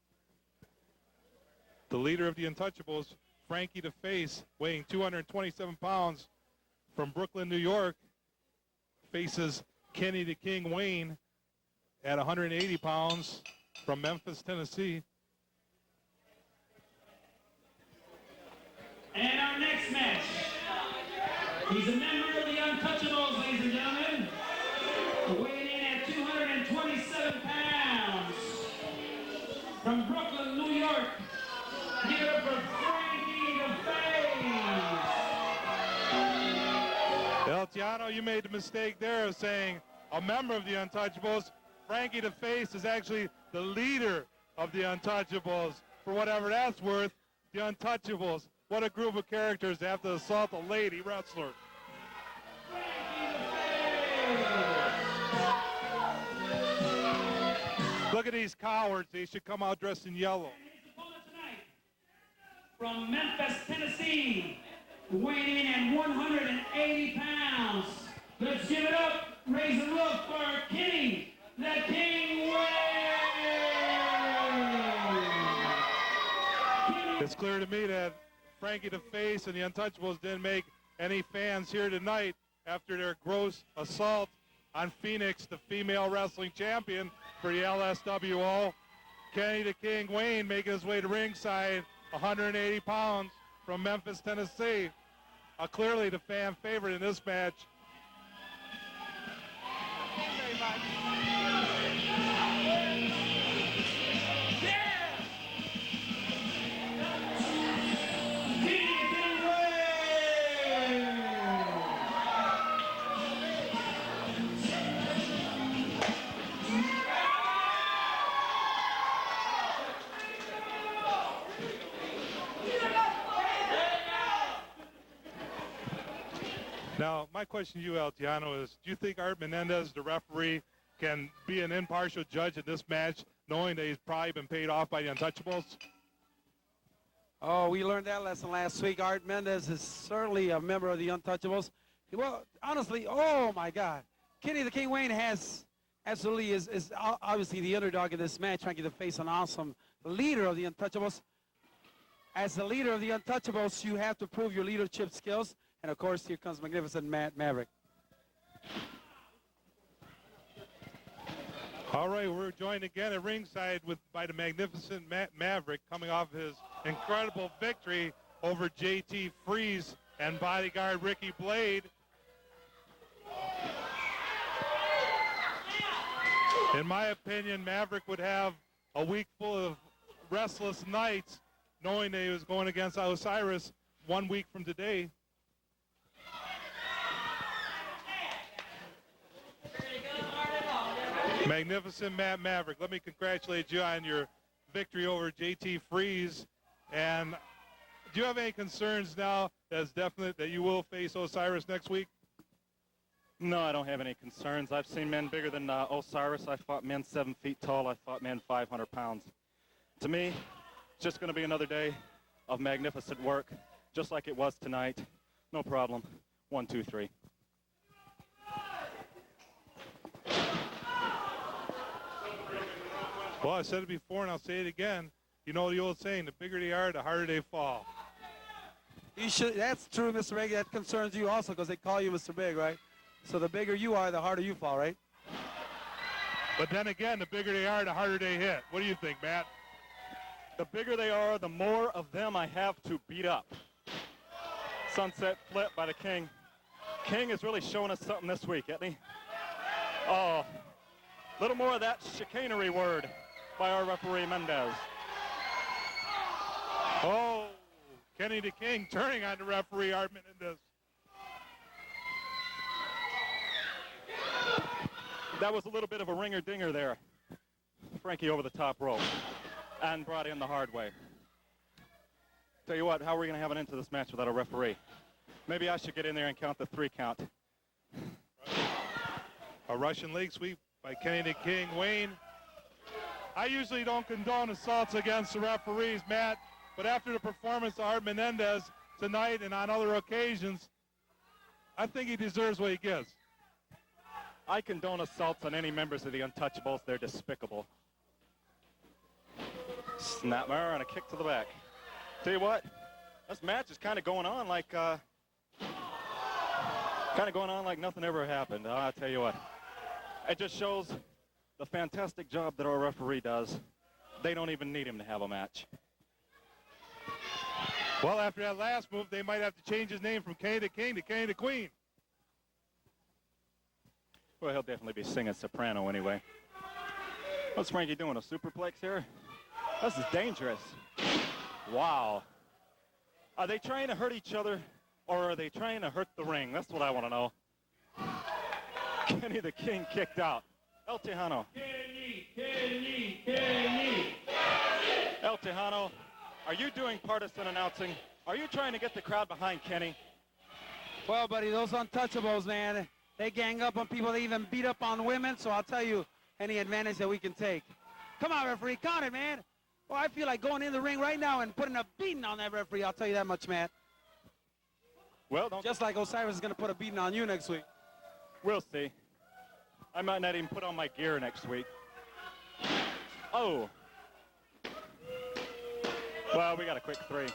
The leader of the Untouchables, Frankie the Face, weighing 227 pounds from Brooklyn, New York, faces Kenny the King Wayne at 180 pounds from Memphis, Tennessee. And our next match, he's a member of the Untouchables, ladies and gentlemen, weighing in at 227 pounds from Brooklyn, New York. Give it up for Frankie the Face. Tejano, you made the mistake there of saying a member of the Untouchables. Frankie the Face is actually the leader of the Untouchables. For whatever that's worth, the Untouchables. What a group of characters to have to assault a lady wrestler. Look at these cowards. They should come out dressed in yellow. From Memphis, Tennessee, weighing in at 180 pounds. Let's give it up, raise the roof for Kenny the King Wayne. It's clear to me that Frankie the Face and the Untouchables didn't make any fans here tonight after their gross assault on Phoenix, the female wrestling champion for the LsWO. Kenny the King Wayne making his way to ringside, 180 pounds from Memphis, Tennessee. Clearly the fan favorite in this match. Thank you very much. Yeah! Now, my question to you, Tejano, is do you think Art Menendez, the referee, can be an impartial judge in this match, knowing that he's probably been paid off by the Untouchables? Oh, we learned that lesson last week. Art Mendez is certainly a member of the Untouchables. Well, honestly, oh my God. Kenny the King Wayne is obviously the underdog in this match, Frankie, to face an awesome leader of the Untouchables. As the leader of the Untouchables, you have to prove your leadership skills. And of course, here comes magnificent Maverick. All right, we're joined again at ringside by the magnificent Maverick, coming off his incredible victory over JT Freeze and bodyguard Ricky Blade. In my opinion, Maverick would have a week full of restless nights, knowing that he was going against Osyris 1 week from today. Magnificent Maverick, let me congratulate you on your victory over JT Freeze. And do you have any concerns now that it's definite that you will face Osyris next week? No, I don't have any concerns. I've seen men bigger than Osyris. I fought men 7 feet tall. I fought men 500 pounds. To me, it's just going to be another day of magnificent work, just like it was tonight. No problem. 1, 2, 3. Well, I said it before, and I'll say it again. You know the old saying, the bigger they are, the harder they fall. You should. That's true, Mr. Big. That concerns you also because they call you Mr. Big, right? So the bigger you are, the harder you fall, right? But then again, the bigger they are, the harder they hit. What do you think, Matt? The bigger they are, the more of them I have to beat up. Sunset flip by the King. King has really shown us something this week, hasn't he? Oh, a little more of that chicanery word by our referee Mendez. Oh, Kenny the King turning on the referee, Art Menendez. That was a little bit of a ringer-dinger there. Frankie over the top rope and brought in the hard way. Tell you what, how are we going to have an end to this match without a referee? Maybe I should get in there and count the 3 count. A Russian leg sweep by Kenny the King Wayne. I usually don't condone assaults against the referees, Matt, but after the performance of Art Menendez tonight and on other occasions, I think he deserves what he gets. I condone assaults on any members of the Untouchables. They're despicable. Snapmare and a kick to the back. Tell you what, this match is kind of going on like nothing ever happened. I'll tell you what. It just shows the fantastic job that our referee does. They don't even need him to have a match. Well, after that last move, they might have to change his name from Kenny the King to Kenny the Queen. Well, he'll definitely be singing soprano anyway. What's Frankie doing, a superplex here? This is dangerous. Wow. Are they trying to hurt each other, or are they trying to hurt the ring? That's what I want to know. Kenny the King kicked out. El Tejano. Kenny. El Tejano, are you doing partisan announcing? Are you trying to get the crowd behind Kenny? Well, buddy, those Untouchables, man, they gang up on people. They even beat up on women. So I'll tell you any advantage that we can take. Come on, referee, count it, man. Well, I feel like going in the ring right now and putting a beating on that referee. I'll tell you that much, man. Well, just like Osiris is going to put a beating on you next week. We'll see. I might not even put on my gear next week. Oh. Well, we got a quick 3. And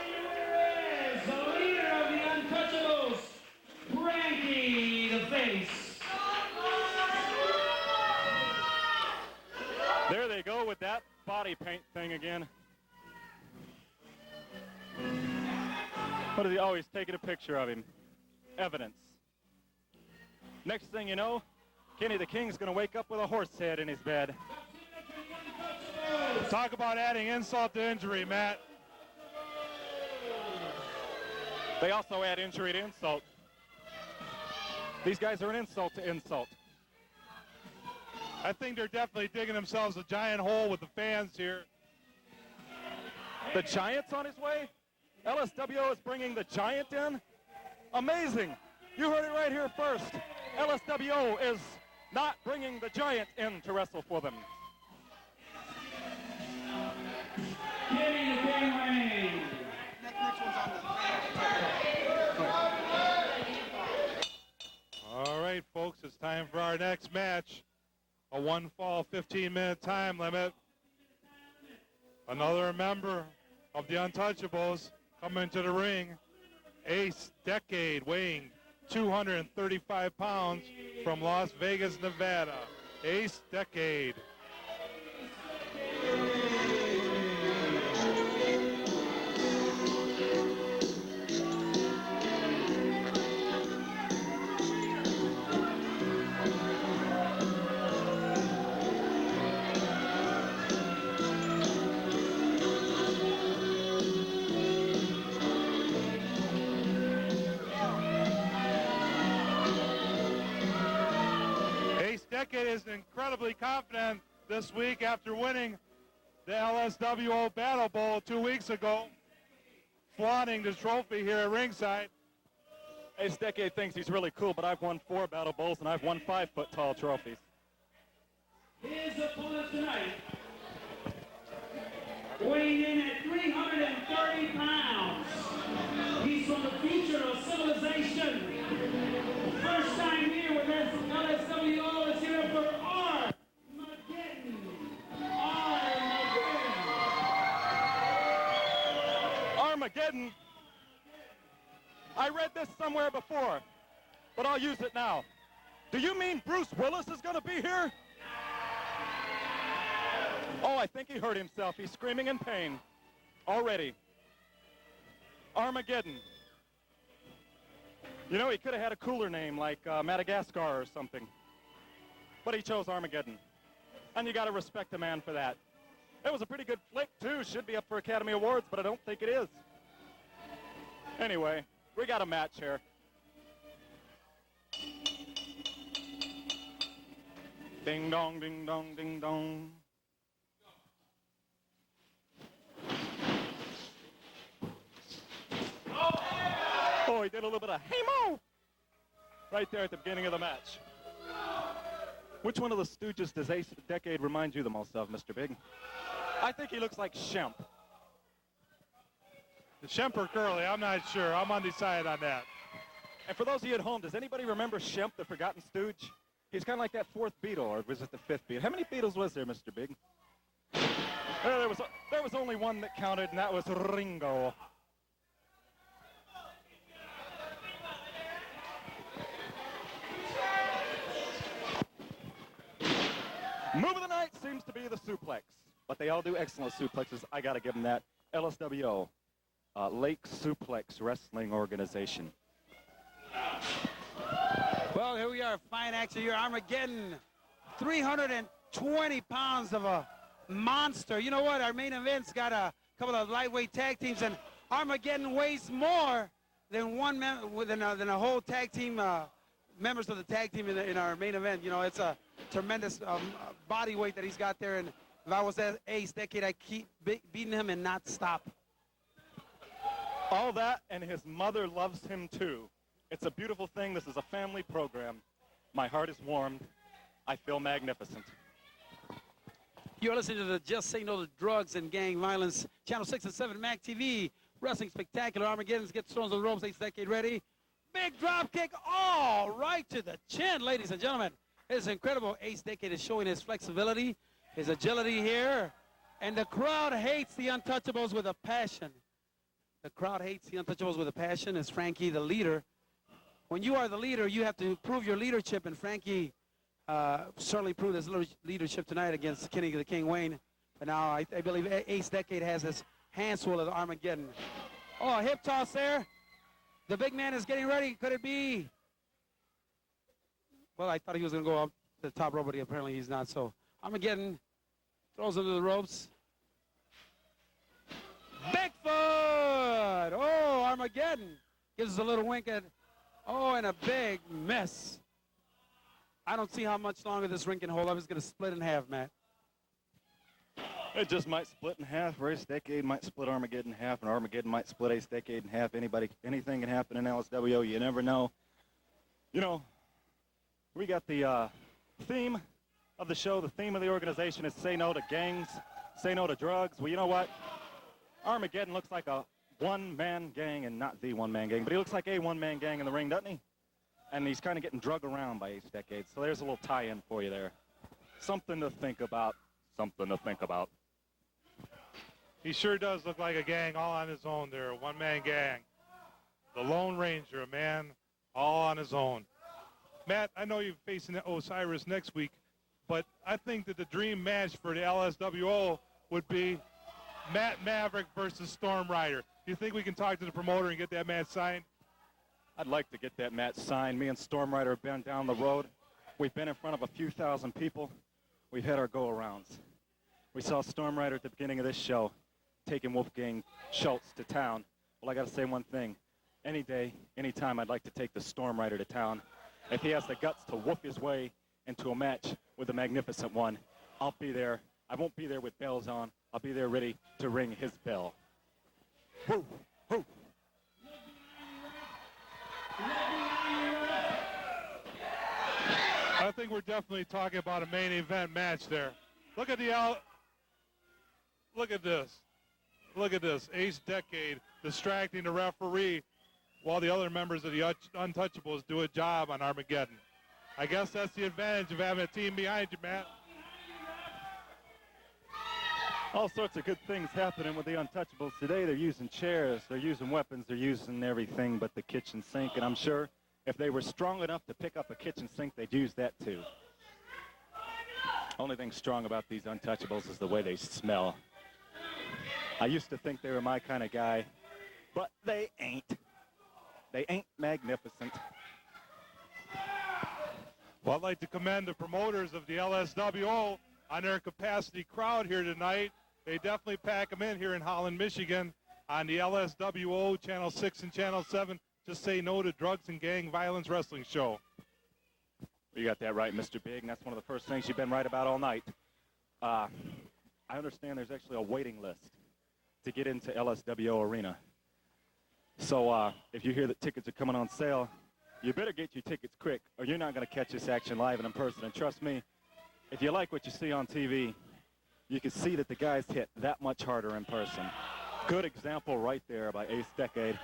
here is the leader of the Untouchables, Frankie the Face. There they go with that body paint thing again. What is he? Oh, he's taking a picture of him. Evidence. Next thing you know, Kenny the King's going to wake up with a horse head in his bed. Talk about adding insult to injury, Matt. They also add injury to insult. These guys are an insult to insult. I think they're definitely digging themselves a giant hole with the fans here. The Giant's on his way? LsWO is bringing the Giant in? Amazing. You heard it right here first. LsWO is not bringing the Giant in to wrestle for them. Getting the game ring. Next one's on All right, folks, it's time for our next match. A one fall, 15-minute time limit. Another member of the Untouchables coming to the ring. Ace Decade, weighing 235 pounds from Las Vegas, Nevada. Ace Decade. Decade is incredibly confident this week after winning the LsWO Battle Bowl 2 weeks ago, flaunting the trophy here at ringside. Ace Decade thinks he's really cool, but I've won 4 Battle Bowls and I've won 5-foot-tall trophies. His opponent tonight, weighing in at 330 pounds. He's from the future of civilization. First time here with LsWO. Let's hear it for Armageddon. Armageddon? I read this somewhere before, but I'll use it now. Do you mean Bruce Willis is going to be here? Oh, I think he hurt himself. He's screaming in pain already. Armageddon. You know, he could have had a cooler name like Madagascar or something. But he chose Armageddon. And you got to respect a man for that. It was a pretty good flick, too. Should be up for Academy Awards, but I don't think it is. Anyway, we got a match here. Ding dong, ding dong, ding dong. Oh, he did a little bit of hey mo right there at the beginning of the match. Which one of the Stooges does Ace Decade remind you the most of, Mr. Big? I think he looks like Shemp. Shemp or Curly, I'm not sure. I'm undecided on that. And for those of you at home, does anybody remember Shemp, the Forgotten Stooge? He's kind of like that 4th Beatle, or was it the 5th Beatle? How many Beatles was there, Mr. Big? There was only one that counted, and that was Ringo. Move of the night seems to be the suplex, but they all do excellent suplexes. I got to give them that. LsWO, Lake Suplex Wrestling Organization. Well, here we are, fine action here. Armageddon, 320 pounds of a monster. You know what? Our main event's got a couple of lightweight tag teams, and Armageddon weighs more than than a whole tag team, members of the tag team in our main event. You know, it's a tremendous body weight that he's got there, and if I was that Ace Decade, I'd keep beating him and not stop. All that, and his mother loves him too. It's a beautiful thing. This is a family program. My heart is warmed. I feel magnificent. You're listening to the Just Say No to Drugs and Gang Violence, Channel 6 and 7, MAC TV, Wrestling Spectacular. Armageddon gets thrown to the ropes. Ace Decade ready. Big drop kick, all right to the chin, ladies and gentlemen. It's incredible. Ace Decade is showing his flexibility, his agility here, and the crowd hates the Untouchables with a passion. The crowd hates the Untouchables with a passion. It's Frankie, the leader. When you are the leader, you have to prove your leadership, and Frankie certainly proved his leadership tonight against Kenny the King Wayne. But now I believe Ace Decade has his hands full of Armageddon. Oh, a hip toss there. The big man is getting ready. Could it be? Well, I thought he was going to go up to the top rope, but apparently he's not. So Armageddon throws him to the ropes. Bigfoot! Oh, Armageddon gives us a little wink at, oh, and a big miss. I don't see how much longer this ring can hold up. It's going to split in half, Matt. It just might split in half. Ace Decade might split Armageddon in half, and Armageddon might split Ace Decade in half. Anything can happen in LsWO. You never know. You know, we got the theme of the show, the theme of the organization is say no to gangs, say no to drugs. Well, you know what? Armageddon looks like a one-man gang, and not the one-man gang, but he looks like a one-man gang in the ring, doesn't he? And he's kind of getting drugged around by Ace Decade. So there's a little tie-in for you there. Something to think about. Something to think about. He sure does look like a gang all on his own there, a one-man gang. The Lone Ranger, a man all on his own. Matt, I know you're facing Osyris next week, but I think that the dream match for the LsWO would be Matt Maverick versus StormRider. Do you think we can talk to the promoter and get that match signed? I'd like to get that match signed. Me and StormRider have been down the road. We've been in front of a few thousand people. We've had our go-arounds. We saw StormRider at the beginning of this show taking Wolfgang Schultz to town. Well, I got to say one thing. Any day, any time, I'd like to take the StormRider to town. If he has the guts to whoop his way into a match with the Magnificent One, I'll be there. I won't be there with bells on. I'll be there ready to ring his bell. Woo, woo. I think we're definitely talking about a main event match there. Look at look at this. Look at this. Ace Decade distracting the referee while the other members of the Untouchables do a job on Armageddon. I guess that's the advantage of having a team behind you, Matt. All sorts of good things happening with the Untouchables today. They're using chairs, they're using weapons, they're using everything but the kitchen sink. And I'm sure if they were strong enough to pick up a kitchen sink, they'd use that too. Only thing strong about these Untouchables is the way they smell. I used to think they were my kind of guy, but they ain't. They ain't magnificent. Well, I'd like to commend the promoters of the LsWO on their capacity crowd here tonight. They definitely pack them in here in Holland, Michigan on the LsWO Channel 6 and Channel 7. Just say no to drugs and gang violence wrestling show. You got that right, Mr. Big, and that's one of the first things you've been right about all night. I understand there's actually a waiting list to get into LsWO Arena. So if you hear that tickets are coming on sale, you better get your tickets quick, or you're not going to catch this action live and in person. And trust me, if you like what you see on TV, you can see that the guys hit that much harder in person. Good example right there by Ace Decade.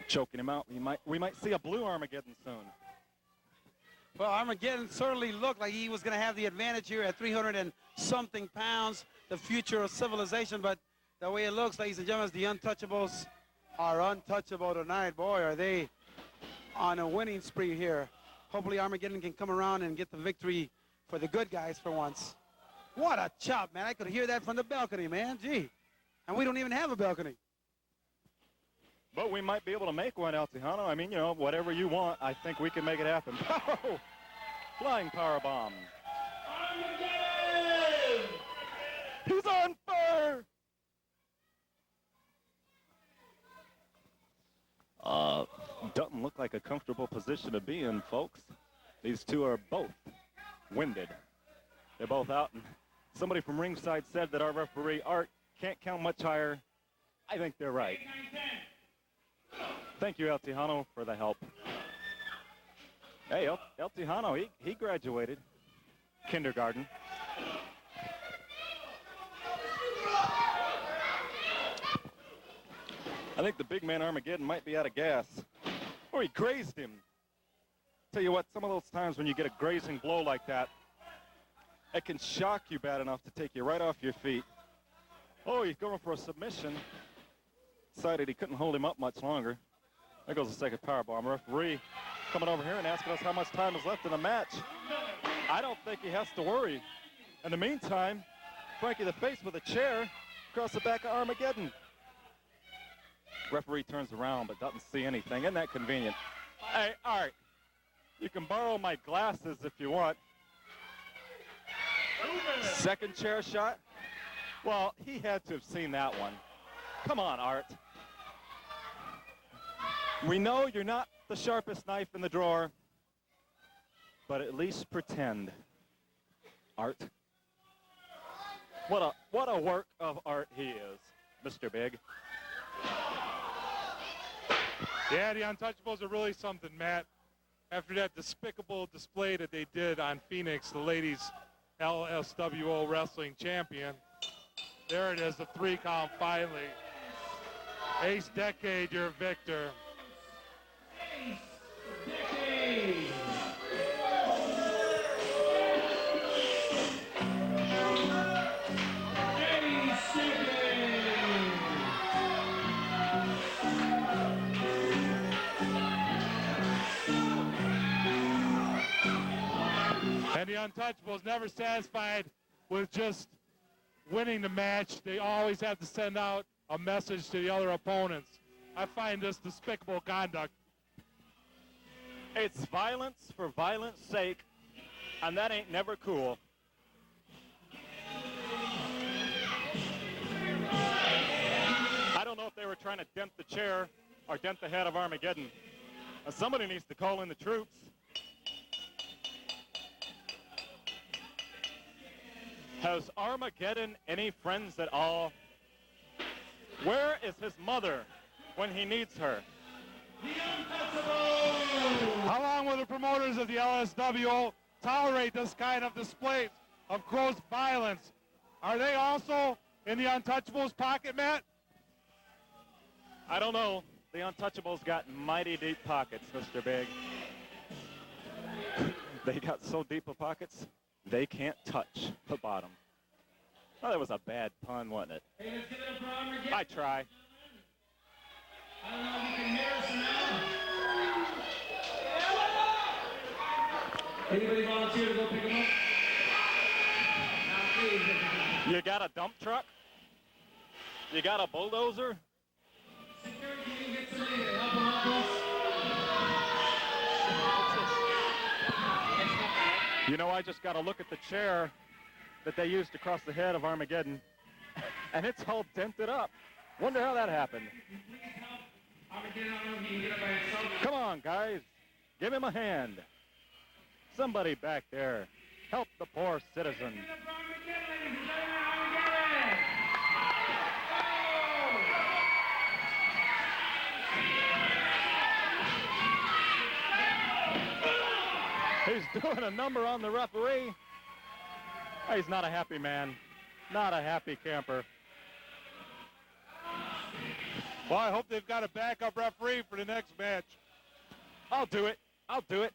Choking him out. We might see a blue Armageddon soon. Well, Armageddon certainly looked like he was going to have the advantage here at 300 and something pounds, the future of civilization. But the way it looks, ladies and gentlemen, the Untouchables are untouchable tonight. Boy, are they on a winning spree here. Hopefully Armageddon can come around and get the victory for the good guys for once. What a chop, man. I could hear that from the balcony, man. Gee. And we don't even have a balcony. But we might be able to make one, El Tejano. I mean, you know, whatever you want, I think we can make it happen. Oh, flying power bomb. He's on fire! Doesn't look like a comfortable position to be in, folks. These two are both winded. They're both out, and somebody from ringside said that our referee, Art, can't count much higher. I think they're right. Thank you, El Tejano, for the help. Hey, El Tejano, he graduated kindergarten. I think the big man Armageddon might be out of gas. Or he grazed him. Tell you what, some of those times when you get a grazing blow like that, it can shock you bad enough to take you right off your feet. Oh, he's going for a submission. Decided he couldn't hold him up much longer. There goes the second powerbomb. Referee coming over here and asking us how much time is left in the match. I don't think he has to worry. In the meantime, Frankie the Face with a chair across the back of Armageddon. Referee turns around but doesn't see anything. Isn't that convenient? Hey, Art, you can borrow my glasses if you want. Second chair shot? Well, he had to have seen that one. Come on, Art. We know you're not the sharpest knife in the drawer, but at least pretend, Art. What a work of art he is, Mr. Big. Yeah, the Untouchables are really something, Matt. after that despicable display that they did on Phoenix, the ladies LsWO wrestling champion. There it is, the 3 count finally. Ace Decade, your victor. Ace Decade. And the Untouchables never satisfied with just winning the match. They always have to send out a message to the other opponents. I find this despicable conduct. It's violence for violence sake, and that ain't never cool. I don't know if they were trying to dent the chair or dent the head of Armageddon. Somebody needs to call in the troops. Has Armageddon any friends at all? Where is his mother when he needs her? How long will the promoters of the LsWO tolerate this kind of displays of gross violence? Are they also in the Untouchables pocket, Matt? I don't know. The Untouchables got mighty deep pockets, Mr. Big. They got so deep of pockets, they can't touch the bottom. Oh, that was a bad pun, wasn't it? Hey, let's give it up for Armageddon. I try. I don't know if you can hear us now. Anybody volunteer to go pick them up? Now, please. You got a dump truck? You got a bulldozer? Security, can you get somebody to help them up, please? You know, I just got to look at the chair that they used to cross the head of Armageddon, and it's all dented up. Wonder how that happened. Please help Armageddon. I don't know if he can get up by himself. Come on, guys. Give him a hand. Somebody back there. Help the poor citizen. Give it up for Armageddon, ladies and gentlemen. Armageddon! He's doing a number on the referee. He's not a happy man. Not a happy camper. Well, I hope they've got a backup referee for the next match. I'll do it. I'll do it.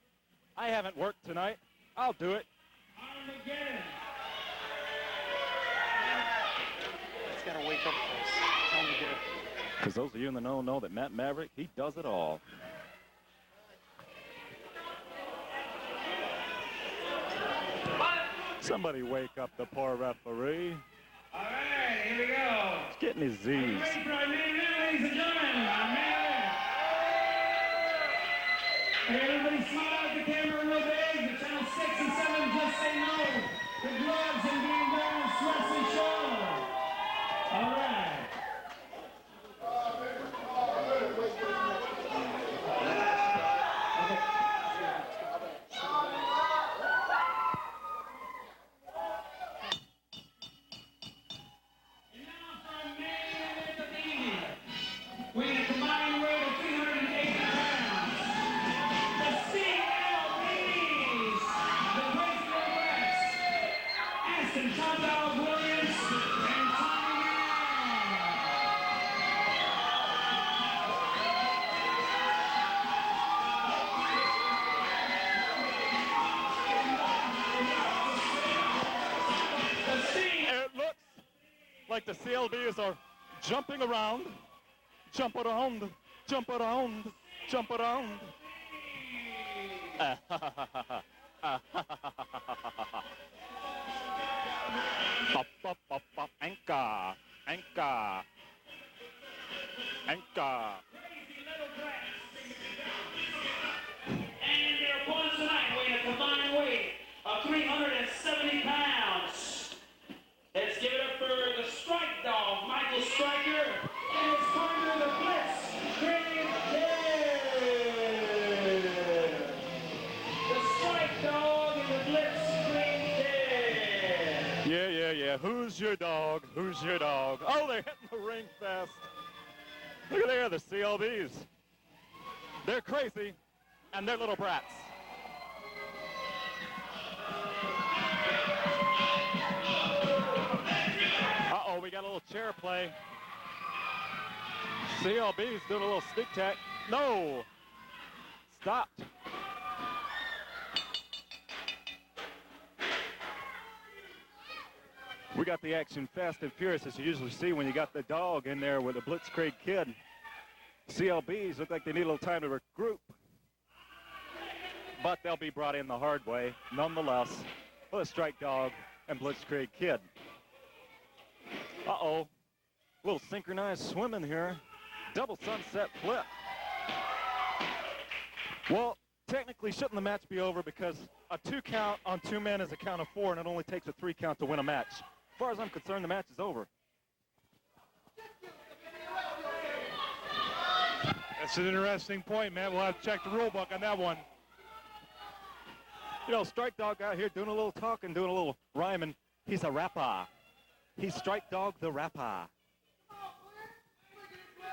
I haven't worked tonight. I'll do it. Armageddon! It's got to wake up first. Tell him to get it. Because those of you in the know that Matt Maverick, he does it all. Somebody wake up the poor referee. All right, here we go. He's getting his Z's. Ready for our main event, ladies and gentlemen. Our main event. Hey, everybody smile at the camera real big. The channel 6 and 7 just say no. The gloves and Game Grounds Wrestling Show. All right. Weighing a combined weight of 380 pounds, the CLBs, the Crazy Brats, Asten, Williams, and Tommy It looks like the CLBs are jumping around. Jump around, jump around, jump around. Anka, anka, anka. And their opponents tonight weighing a combined weight of 370 pounds. Let's give it up for the Strike Dog, Michael Stryker, and his partner, the Blitzkrieg Kid. The Strike Dog and the Blitzkrieg Kid. Yeah. Who's your dog? Who's your dog? Oh, they're hitting the ring fast. Look at there, the CLBs. They're crazy, and they're little brats. chair play. CLB's doing a little stick tack. No! Stopped. We got the action fast and furious, as you usually see when you got the dog in there with the Blitzkrieg Kid. CLBs look like they need a little time to regroup, but they'll be brought in the hard way, nonetheless, with a strike dog and Blitzkrieg Kid. Uh-oh, a little synchronized swimming here. Double sunset flip. Well, technically, shouldn't the match be over because a 2 count on 2 men is a count of 4, and it only takes a 3 count to win a match. As far as I'm concerned, the match is over. That's an interesting point, man. We'll have to check the rule book on that one. You know, Strike Dog out here doing a little talking, doing a little rhyming. He's a rapper. He's Strike Dog the rapper.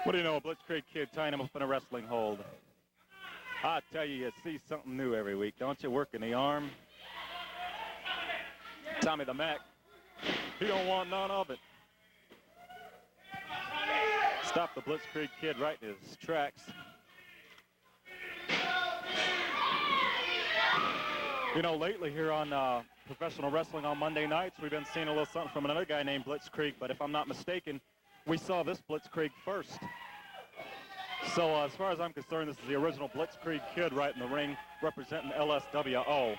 What do you know, Blitzkrieg Kid tying him up in a wrestling hold. I tell you, you see something new every week, don't you? Working the arm. Tommy the Mac, he don't want none of it. Stop the Blitzkrieg Kid right in his tracks. You know, lately here on Professional Wrestling on Monday nights, we've been seeing a little something from another guy named Blitzkrieg, but if I'm not mistaken, we saw this Blitzkrieg first. So as far as I'm concerned, this is the original Blitzkrieg Kid right in the ring, representing LsWO.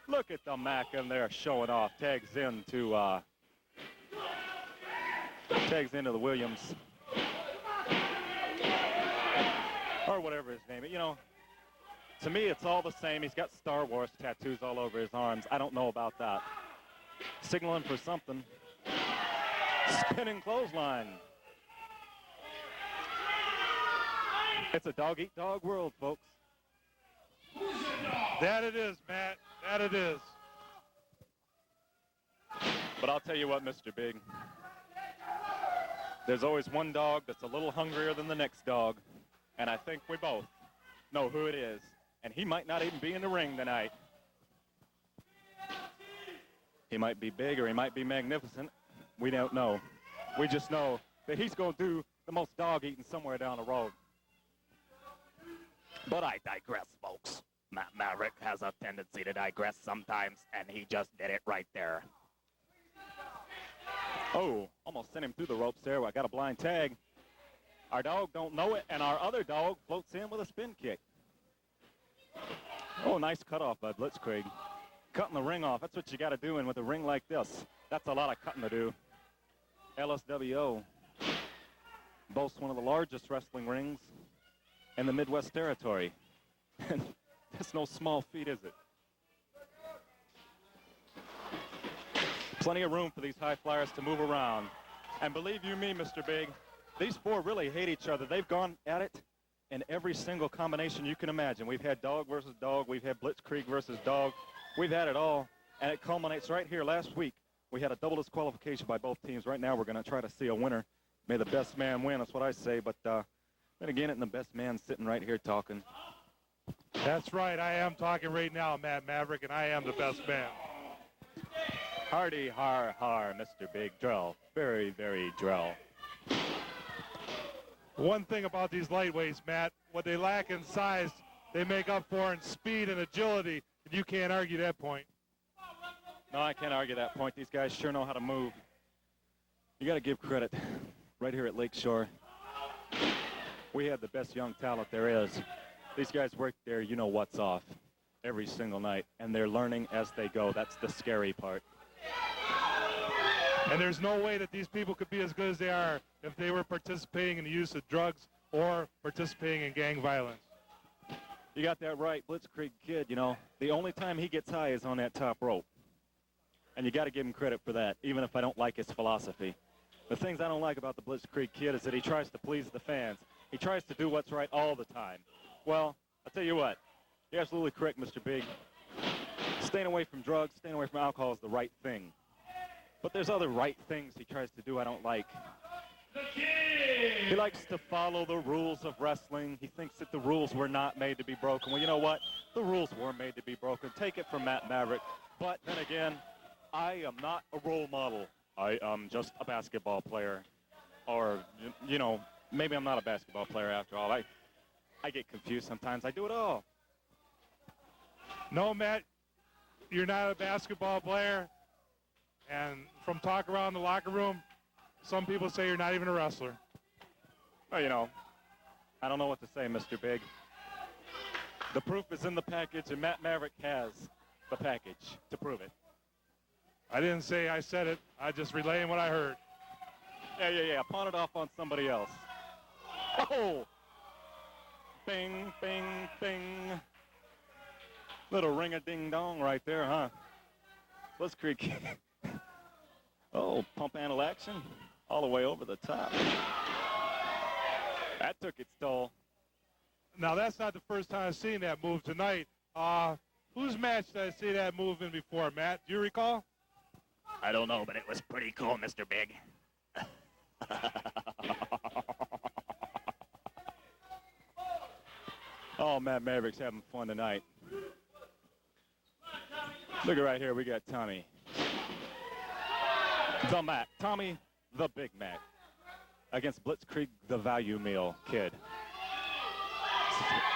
Look at the Mac in there showing off. Tags into the Williams. Or whatever his name is. You know, to me, it's all the same. He's got Star Wars tattoos all over his arms. I don't know about that. Signaling for something. Spinning clothesline. It's a dog-eat-dog world, folks. That it is, Matt. That it is. But I'll tell you what, Mr. Big. There's always one dog that's a little hungrier than the next dog. And I think we both know who it is. And he might not even be in the ring tonight. He might be big or he might be magnificent. We don't know. We just know that he's going to do the most dog eating somewhere down the road. But I digress, folks. Maverick has a tendency to digress sometimes, and he just did it right there. Oh, almost sent him through the ropes there. I got a blind tag. Our dog don't know it, and our other dog floats in with a spin kick. Oh, nice cutoff by Blitzkrieg. Cutting the ring off. That's what you got to do in with a ring like this. That's a lot of cutting to do. LsWO boasts one of the largest wrestling rings in the Midwest territory. And that's no small feat, is it? Plenty of room for these high flyers to move around. And believe you me, Mr. Big, these four really hate each other. They've gone at it in every single combination you can imagine. We've had dog versus dog. We've had Blitzkrieg versus dog. We've had it all, and it culminates right here. Last week, we had a double disqualification by both teams. Right now, we're going to try to see a winner. May the best man win. That's what I say. But then again, the best man sitting right here talking. That's right. I am talking right now, Matt Maverick, and I am the best man. Hardy, har, har, Mr. Big Drell. Very, very Drell. One thing about these lightweights, Matt, what they lack in size, they make up for in speed and agility. And you can't argue that point. No, I can't argue that point. These guys sure know how to move. You got to give credit. Right here at Lakeshore, we have the best young talent there is. These guys work there, you know what's off, every single night, and they're learning as they go. That's the scary part. And there's no way that these people could be as good as they are if they were participating in the use of drugs or participating in gang violence. You got that right. Blitzkrieg Kid, you know, the only time he gets high is on that top rope. And you got to give him credit for that, even if I don't like his philosophy. The things I don't like about the Blitzkrieg Kid is that he tries to please the fans. He tries to do what's right all the time. Well, I'll tell you what, you're absolutely correct, Mr. Big. Staying away from drugs, staying away from alcohol is the right thing. But there's other right things he tries to do I don't like. He likes to follow the rules of wrestling. He thinks that the rules were not made to be broken. Well, you know what? The rules were made to be broken. Take it from Matt Maverick. But then again, I am not a role model. I am just a basketball player. Or, you know, maybe I'm not a basketball player after all. I get confused sometimes. I do it all. No, Matt, you're not a basketball player. And from talk around the locker room, some people say you're not even a wrestler. Well, you know, I don't know what to say, Mr. Big. The proof is in the package, and Matt Maverick has the package to prove it. I didn't say I said it. I just relaying what I heard. Yeah. Pawn it off on somebody else. Oh! Bing, bing, bing. Little ring-a-ding-dong right there, huh? Blitzkrieg Kid. Oh, pump handle action all the way over the top. That took its toll. Now, that's not the first time I've seen that move tonight. Whose match did I see that move in before, Matt? Do you recall? I don't know, but it was pretty cool, Mr. Big. Oh, Matt Maverick's having fun tonight. Look at right here, we got Tommy. The Mac. Tommy, the Big Mac. Against Blitzkrieg, the Value Meal Kid.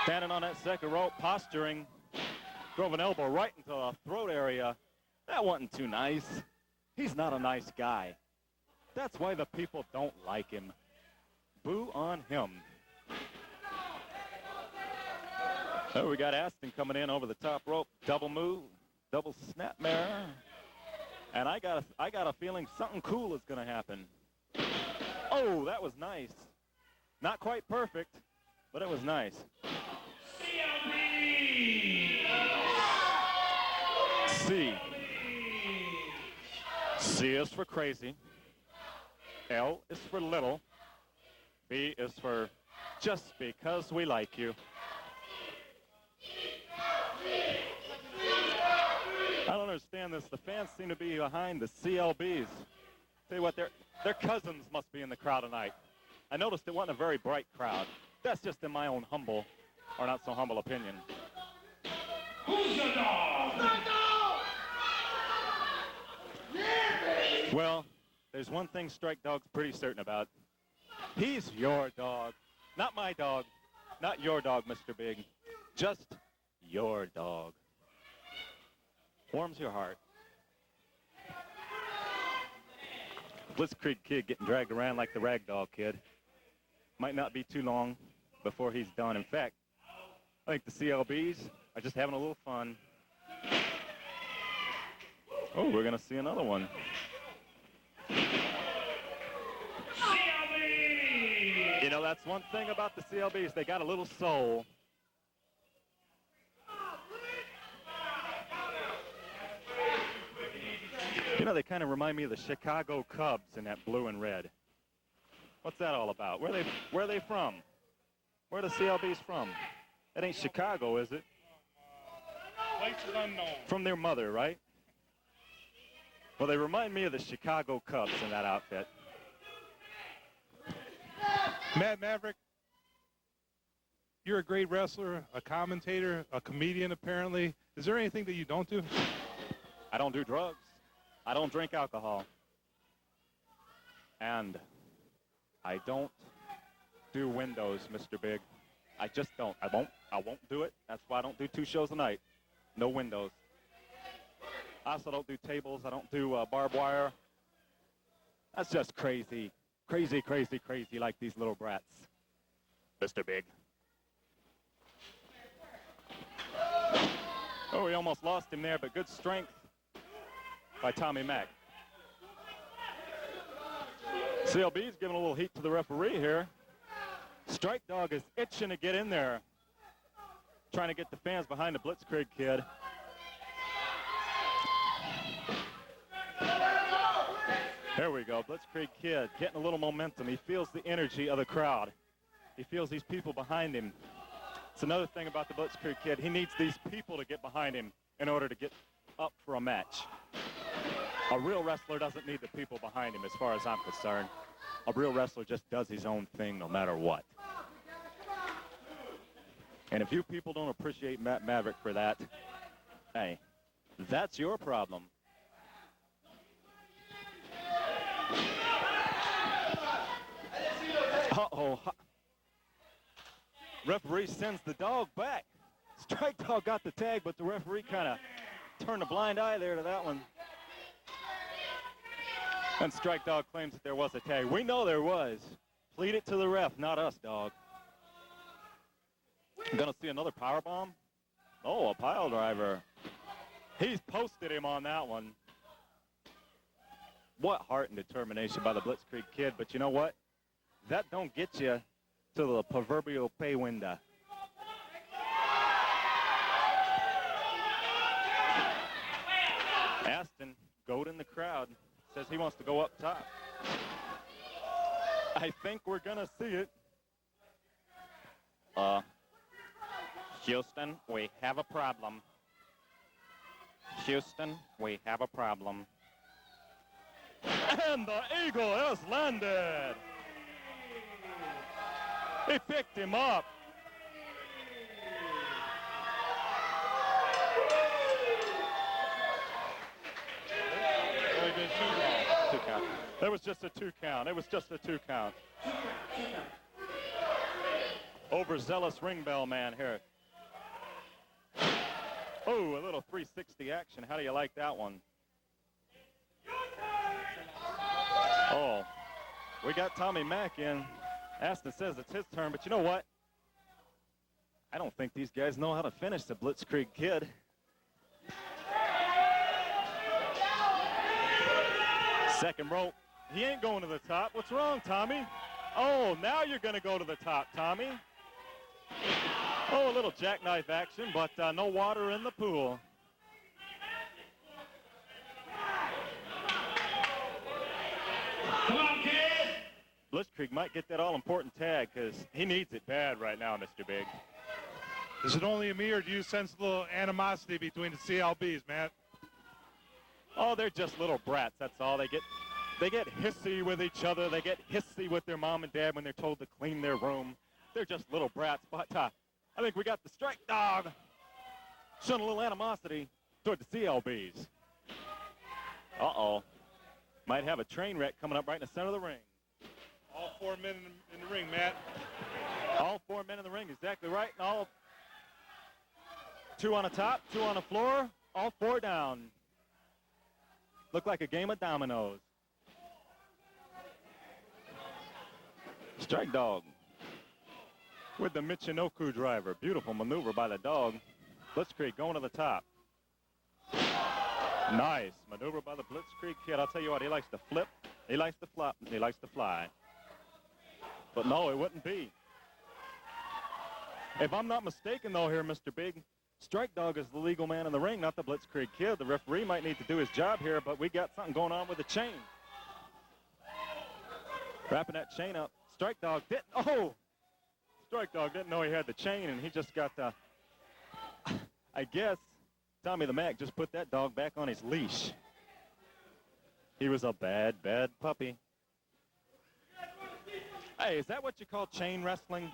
Standing on that second rope, posturing. Drove an elbow right into the throat area. That wasn't too nice. He's not a nice guy. That's why the people don't like him. Boo on him. Oh, we got Asten coming in over the top rope. Double move, double snapmare. And I got a feeling something cool is going to happen. Oh, that was nice. Not quite perfect, but it was nice. C. C is for crazy. L is for little. B is for just because we like you. I don't understand this. The fans seem to be behind the CLBs. Tell you what, their cousins must be in the crowd tonight. I noticed it wasn't a very bright crowd. That's just in my own humble, or not so humble opinion. Who's your dog? Well, there's one thing Strike Dog's pretty certain about. He's your dog. Not my dog. Not your dog, Mr. Big. Just your dog. Warms your heart. Blitzkrieg Kid getting dragged around like the ragdoll kid. Might not be too long before he's done. In fact, I think the CLBs are just having a little fun. Oh, we're going to see another one. CLB! You know, that's one thing about the CLBs. They got a little soul. You know, they kind of remind me of the Chicago Cubs in that blue and red. What's that all about? Where are they from? Where are the CLBs from? That ain't Chicago, is it? Places unknown. From their mother, right? Well, they remind me of the Chicago Cubs in that outfit. Matt Maverick, you're a great wrestler, a commentator, a comedian, apparently. Is there anything that you don't do? I don't do drugs. I don't drink alcohol. And I don't do windows, Mr. Big. I just don't. I won't do it. That's why I don't do 2 shows a night. No windows. I also don't do tables. I don't do barbed wire. That's just crazy. Crazy, crazy, crazy like these little brats, Mr. Big. Oh, we almost lost him there, but good strength by Tommy Mack. CLB's giving a little heat to the referee here. Strike Dog is itching to get in there, trying to get the fans behind the Blitzkrieg Kid. There we go, Blitzkrieg Kid getting a little momentum. He feels the energy of the crowd. He feels these people behind him. It's another thing about the Blitzkrieg Kid. He needs these people to get behind him in order to get up for a match. A real wrestler doesn't need the people behind him as far as I'm concerned. A real wrestler just does his own thing no matter what. And if you people don't appreciate Matt Maverick for that, hey, that's your problem. Uh-oh. Referee sends the dog back. Strike dog got the tag, but the referee kind of turned a blind eye there to that one. And strike dog claims that there was a tag. We know there was. Plead it to the ref, not us, dog. Gonna see another power bomb. Oh, a pile driver. He's posted him on that one. What heart and determination by the Blitzkrieg Kid, but you know what? That don't get you to the proverbial pay window. Asten, goat in the crowd, says he wants to go up top. I think we're gonna see it. Houston, we have a problem. Houston, we have a problem. And the eagle has landed. He picked him up. Two count. It was just a 2 count. It was just a 2 count. Overzealous ring bell man here. Oh, a little 360 action. How do you like that one? Oh, we got Tommy Mack in. Asten says it's his turn, but you know what? I don't think these guys know how to finish the Blitzkrieg Kid. Second rope. He ain't going to the top. What's wrong, Tommy? Oh, now you're going to go to the top, Tommy. Oh, a little jackknife action, but no water in the pool. Come on, kid! Blitzkrieg might get that all-important tag because he needs it bad right now, Mr. Big. Is it only me, or do you sense a little animosity between the CLBs, Matt? Oh, they're just little brats, that's all. They get hissy with each other. They get hissy with their mom and dad when they're told to clean their room. They're just little brats, but I think we got the strike dog showing a little animosity toward the CLBs. Uh-oh. Might have a train wreck coming up right in the center of the ring. All 4 men in the ring, Matt. All 4 men in the ring, exactly right. And all 2 on the top, 2 on the floor, all 4 down. Look like a game of dominoes. Strike dog with the Michinoku driver. Beautiful maneuver by the dog. Blitzkrieg going to the top. Nice maneuver by the Blitzkrieg Kid. I'll tell you what, he likes to flip, he likes to flop, he likes to fly. But no, it wouldn't be. If I'm not mistaken, though, here, Mr. Big, strike dog is the legal man in the ring, not the Blitzkrieg Kid. The referee might need to do his job here, but we got something going on with the chain. Wrapping that chain up. Strike dog didn't. Oh! Strike dog didn't know he had the chain, and he just got I guess Tommy the Mac just put that dog back on his leash. He was a bad, bad puppy. Hey, is that what you call chain wrestling?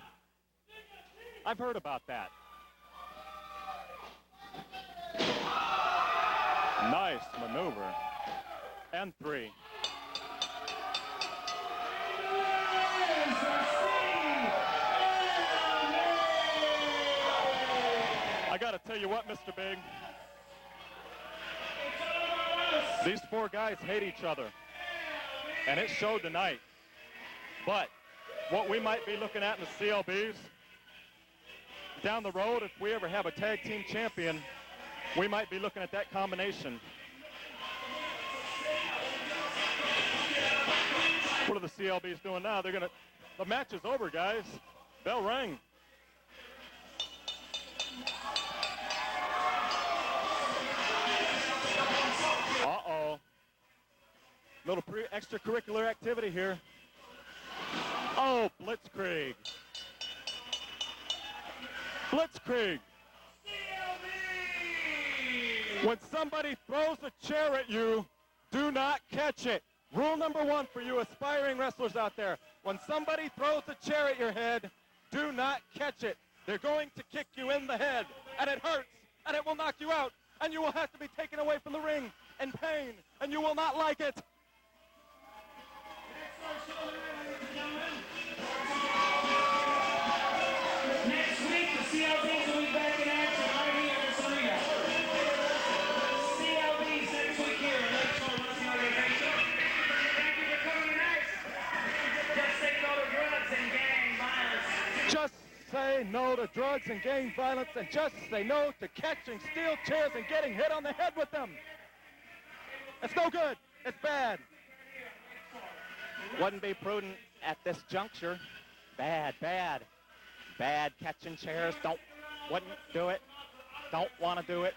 I've heard about that. Nice maneuver. And 3. I got to tell you what, Mr. Big. These 4 guys hate each other. And it showed tonight. But what we might be looking at in the CLBs, down the road, if we ever have a tag team champion, we might be looking at that combination. What are the CLBs doing now? They're going to, the match is over, guys. Bell rang. Uh-oh. Little extracurricular activity here. Oh, Blitzkrieg. Blitzkrieg. When somebody throws a chair at you, do not catch it. Rule number 1 for you aspiring wrestlers out there. When somebody throws a chair at your head, do not catch it. They're going to kick you in the head, and it hurts, and it will knock you out, and you will have to be taken away from the ring in pain, and you will not like it. say no to drugs and gang violence and just say no to catching steel chairs and getting hit on the head with them. It's no good. It's bad. Wouldn't be prudent at this juncture. Bad, bad. Bad catching chairs. Wouldn't do it. Don't want to do it.